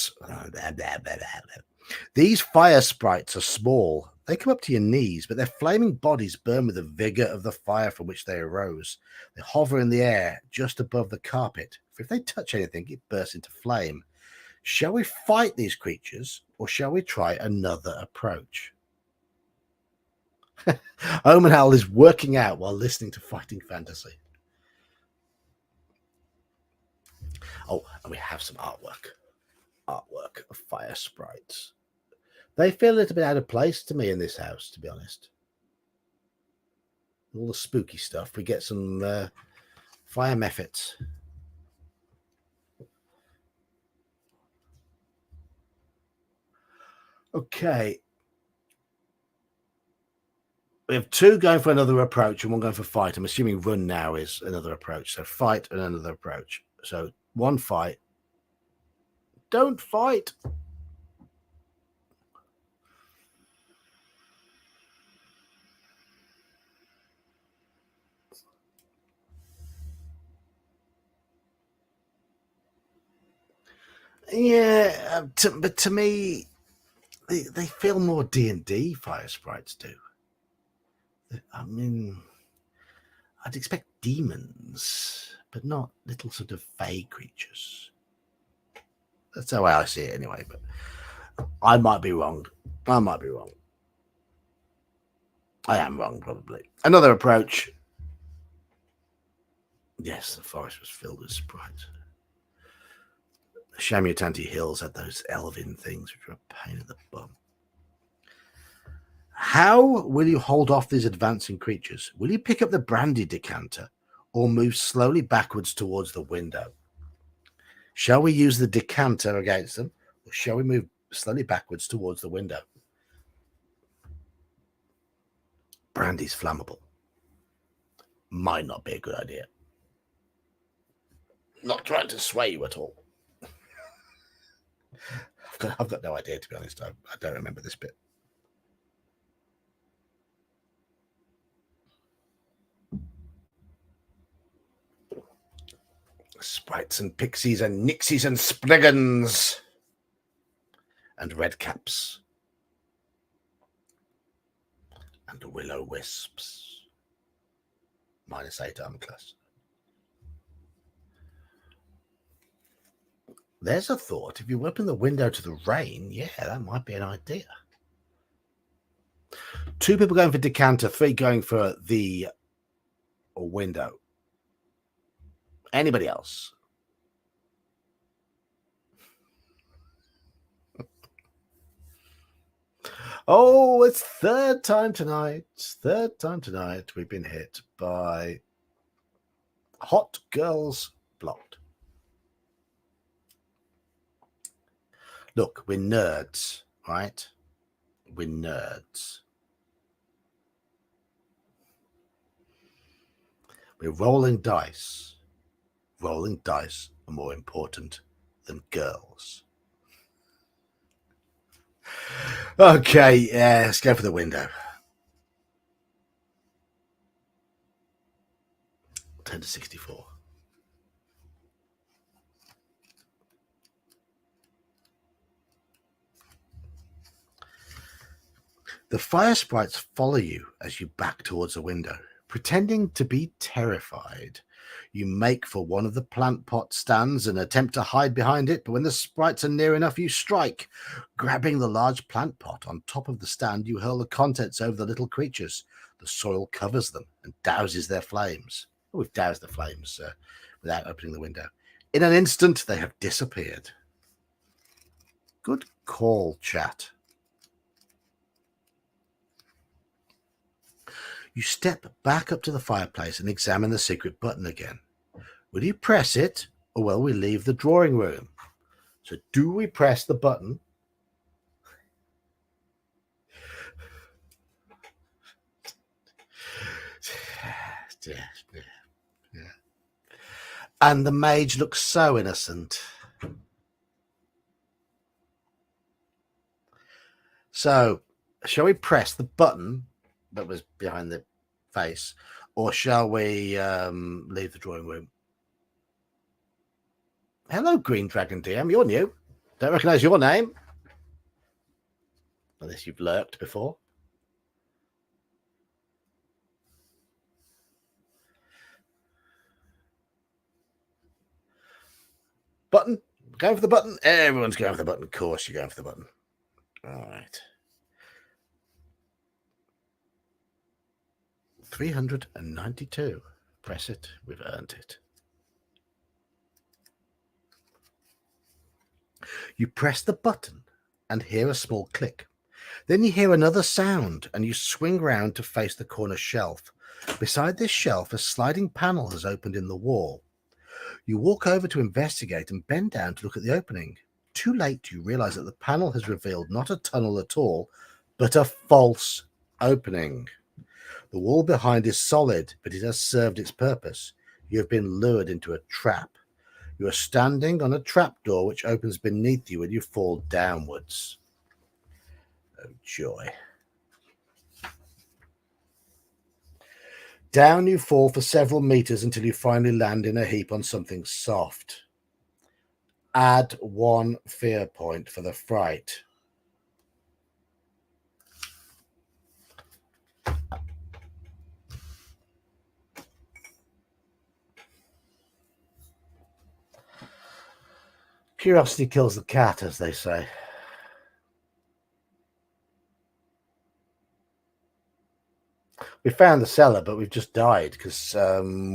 sprites are small. They come up to your knees, but their flaming bodies burn with the vigor of the fire from which they arose. They hover in the air just above the carpet, for if they touch anything, it bursts into flame. Shall we fight these creatures, or shall we try another approach? Omen Owl is working out while listening to Fighting Fantasy. Oh, and we have some artwork of fire sprites. They feel a little bit out of place to me in this house, to be honest. All the spooky stuff. We get some fire mephits. Okay. We have two going for another approach and one going for fight. I'm assuming run now is another approach. So fight and another approach. So one fight. Don't fight. Yeah, but to me, they feel more D&D, fire sprites do. I mean, I'd expect demons, but not little sort of fey creatures. That's how I see it anyway, but I might be wrong. I might be wrong. I am wrong, probably. Another approach. Yes, the forest was filled with sprites. The Shamutanti Hills had those elven things, which were a pain in the bum. How will you hold off these advancing creatures? Will you pick up the brandy decanter or move slowly backwards towards the window? Shall we use the decanter against them, or shall we move slowly backwards towards the window? Brandy's flammable. Might not be a good idea. Not trying to sway you at all. I've got no idea, to be honest. I don't remember this bit. Sprites and pixies and nixies and spriggans and redcaps and willow wisps. -8 armor class. There's a thought. If you open the window to the rain, yeah, that might be an idea. 2 people going for decanter, 3 going for the window. Anybody else? Oh, it's third time tonight. Third time tonight we've been hit by Hot Girls Blocked. Look, we're nerds, right? We're nerds. We're rolling dice. Rolling dice are more important than girls. Okay, yeah, let's go for the window. 10 to 64. The fire sprites follow you as you back towards the window. Pretending to be terrified, you make for one of the plant pot stands and attempt to hide behind it, but when the sprites are near enough, you strike. Grabbing the large plant pot on top of the stand, you hurl the contents over the little creatures. The soil covers them and douses their flames. Oh, we've doused the flames without opening the window. In an instant, they have disappeared. Good call, chat. You step back up to the fireplace and examine the secret button again. Will you press it, or will we leave the drawing room? So do we press the button? Yeah. And the mage looks so innocent. So, shall we press the button that was behind the face, or shall we leave the drawing room? Hello, Green Dragon DM. You're new. Don't recognize your name. Unless you've lurked before. Button. Going for the button. Everyone's going for the button. Of course, you're going for the button. All right. 392. Press it. We've earned it. You press the button and hear a small click. Then you hear another sound and you swing round to face the corner shelf. Beside this shelf, a sliding panel has opened in the wall. You walk over to investigate and bend down to look at the opening. Too late, you realize that the panel has revealed not a tunnel at all, but a false opening. The wall behind is solid, but it has served its purpose. You have been lured into a trap. You are standing on a trapdoor which opens beneath you and you fall downwards. Oh, joy. Down you fall for several meters until you finally land in a heap on something soft. Add 1 fear point for the fright. Curiosity kills the cat, as they say. We found the cellar, but we've just died because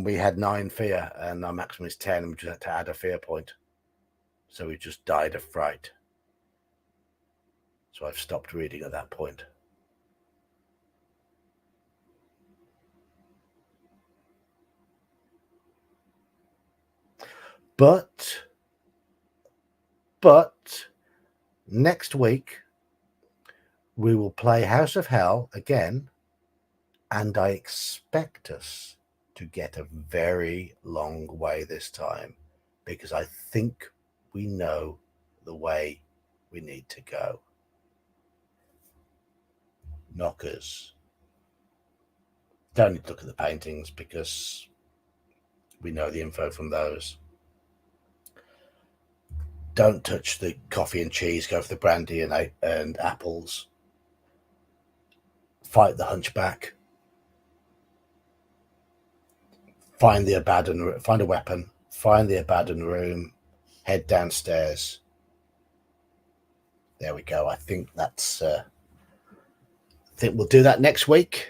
we had 9 fear and our maximum is 10 and we just had to add a fear point. So we just died of fright. So I've stopped reading at that point. But next week we will play House of Hell again, and I expect us to get a very long way this time because I think we know the way we need to go. Knockers. Don't need to look at the paintings because we know the info from those. Don't touch the coffee and cheese. Go for the brandy and apples. Fight the hunchback. Find a weapon. Find the abandoned room. Head downstairs. There we go. I think that's. I think we'll do that next week.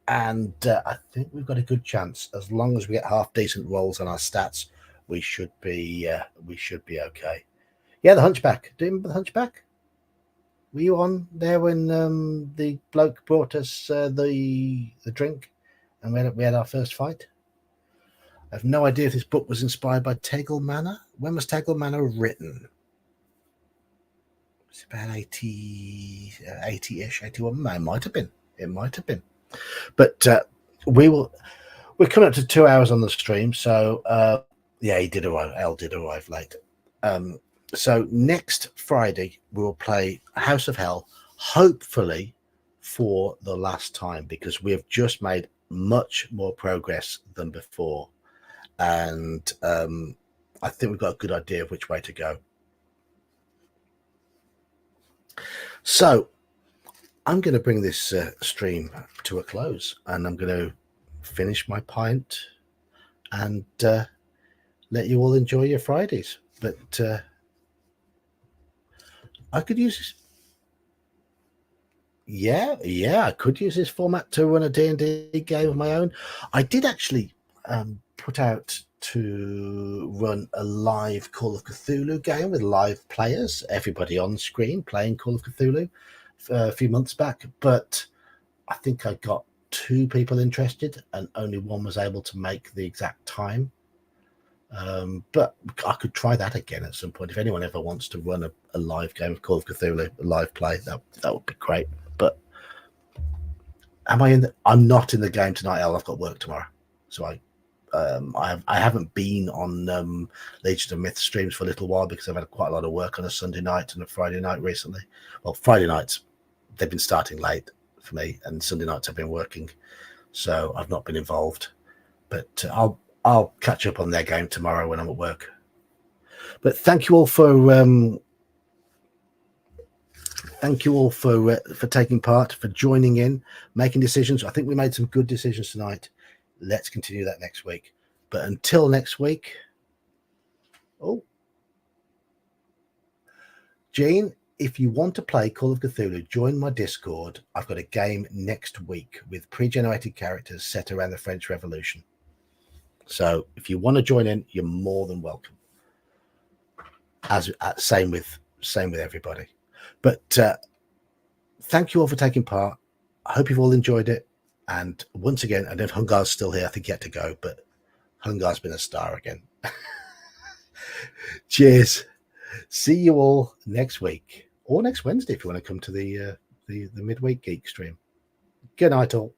And I think we've got a good chance. As long as we get half decent rolls on our stats, we should be okay. Yeah, the hunchback. Do you remember the hunchback? Were you on there when the bloke brought us the drink and we had our first fight? I have no idea if this book was inspired by Tegel Manor. When was Tegel Manor written? It's about 80-ish, 81. It might have been. But we're coming up to 2 hours on the stream. So, yeah, he did arrive. Elle did arrive late. So next Friday, we will play House of Hell, hopefully for the last time, because we have just made much more progress than before. And I think we've got a good idea of which way to go. So I'm going to bring this stream to a close, and I'm going to finish my pint and let you all enjoy your Fridays. But I could use this. Yeah, I could use this format to run a D&D game of my own. I did actually put out to run a live Call of Cthulhu game with live players, everybody on screen playing Call of Cthulhu a few months back, but I think I got 2 people interested and only one was able to make the exact time. But I could try that again at some point. If anyone ever wants to run a live game of Call of Cthulhu, a live play, that would be great. But I'm not in the game tonight, Elle. I've got work tomorrow, so I haven't been on Legion of Myth streams for a little while because I've had quite a lot of work on a Sunday night and a Friday night recently. Well, Friday nights they've been starting late for me, and Sunday nights I've been working, so I've not been involved. But I'll catch up on their game tomorrow when I'm at work. But thank you all for taking part, for joining in, making decisions. I think we made some good decisions tonight. Let's continue that next week. But until next week, Jean, if you want to play Call of Cthulhu, join my Discord. I've got a game next week with pre-generated characters set around the French Revolution. So if you want to join in, you're more than welcome. Same with everybody. But thank you all for taking part. I hope you've all enjoyed it. And once again, I don't know if Hungar's still here. I think he had to go, but Hungar's been a star again. Cheers. See you all next week or next Wednesday if you want to come to the midweek geek stream. Good night all.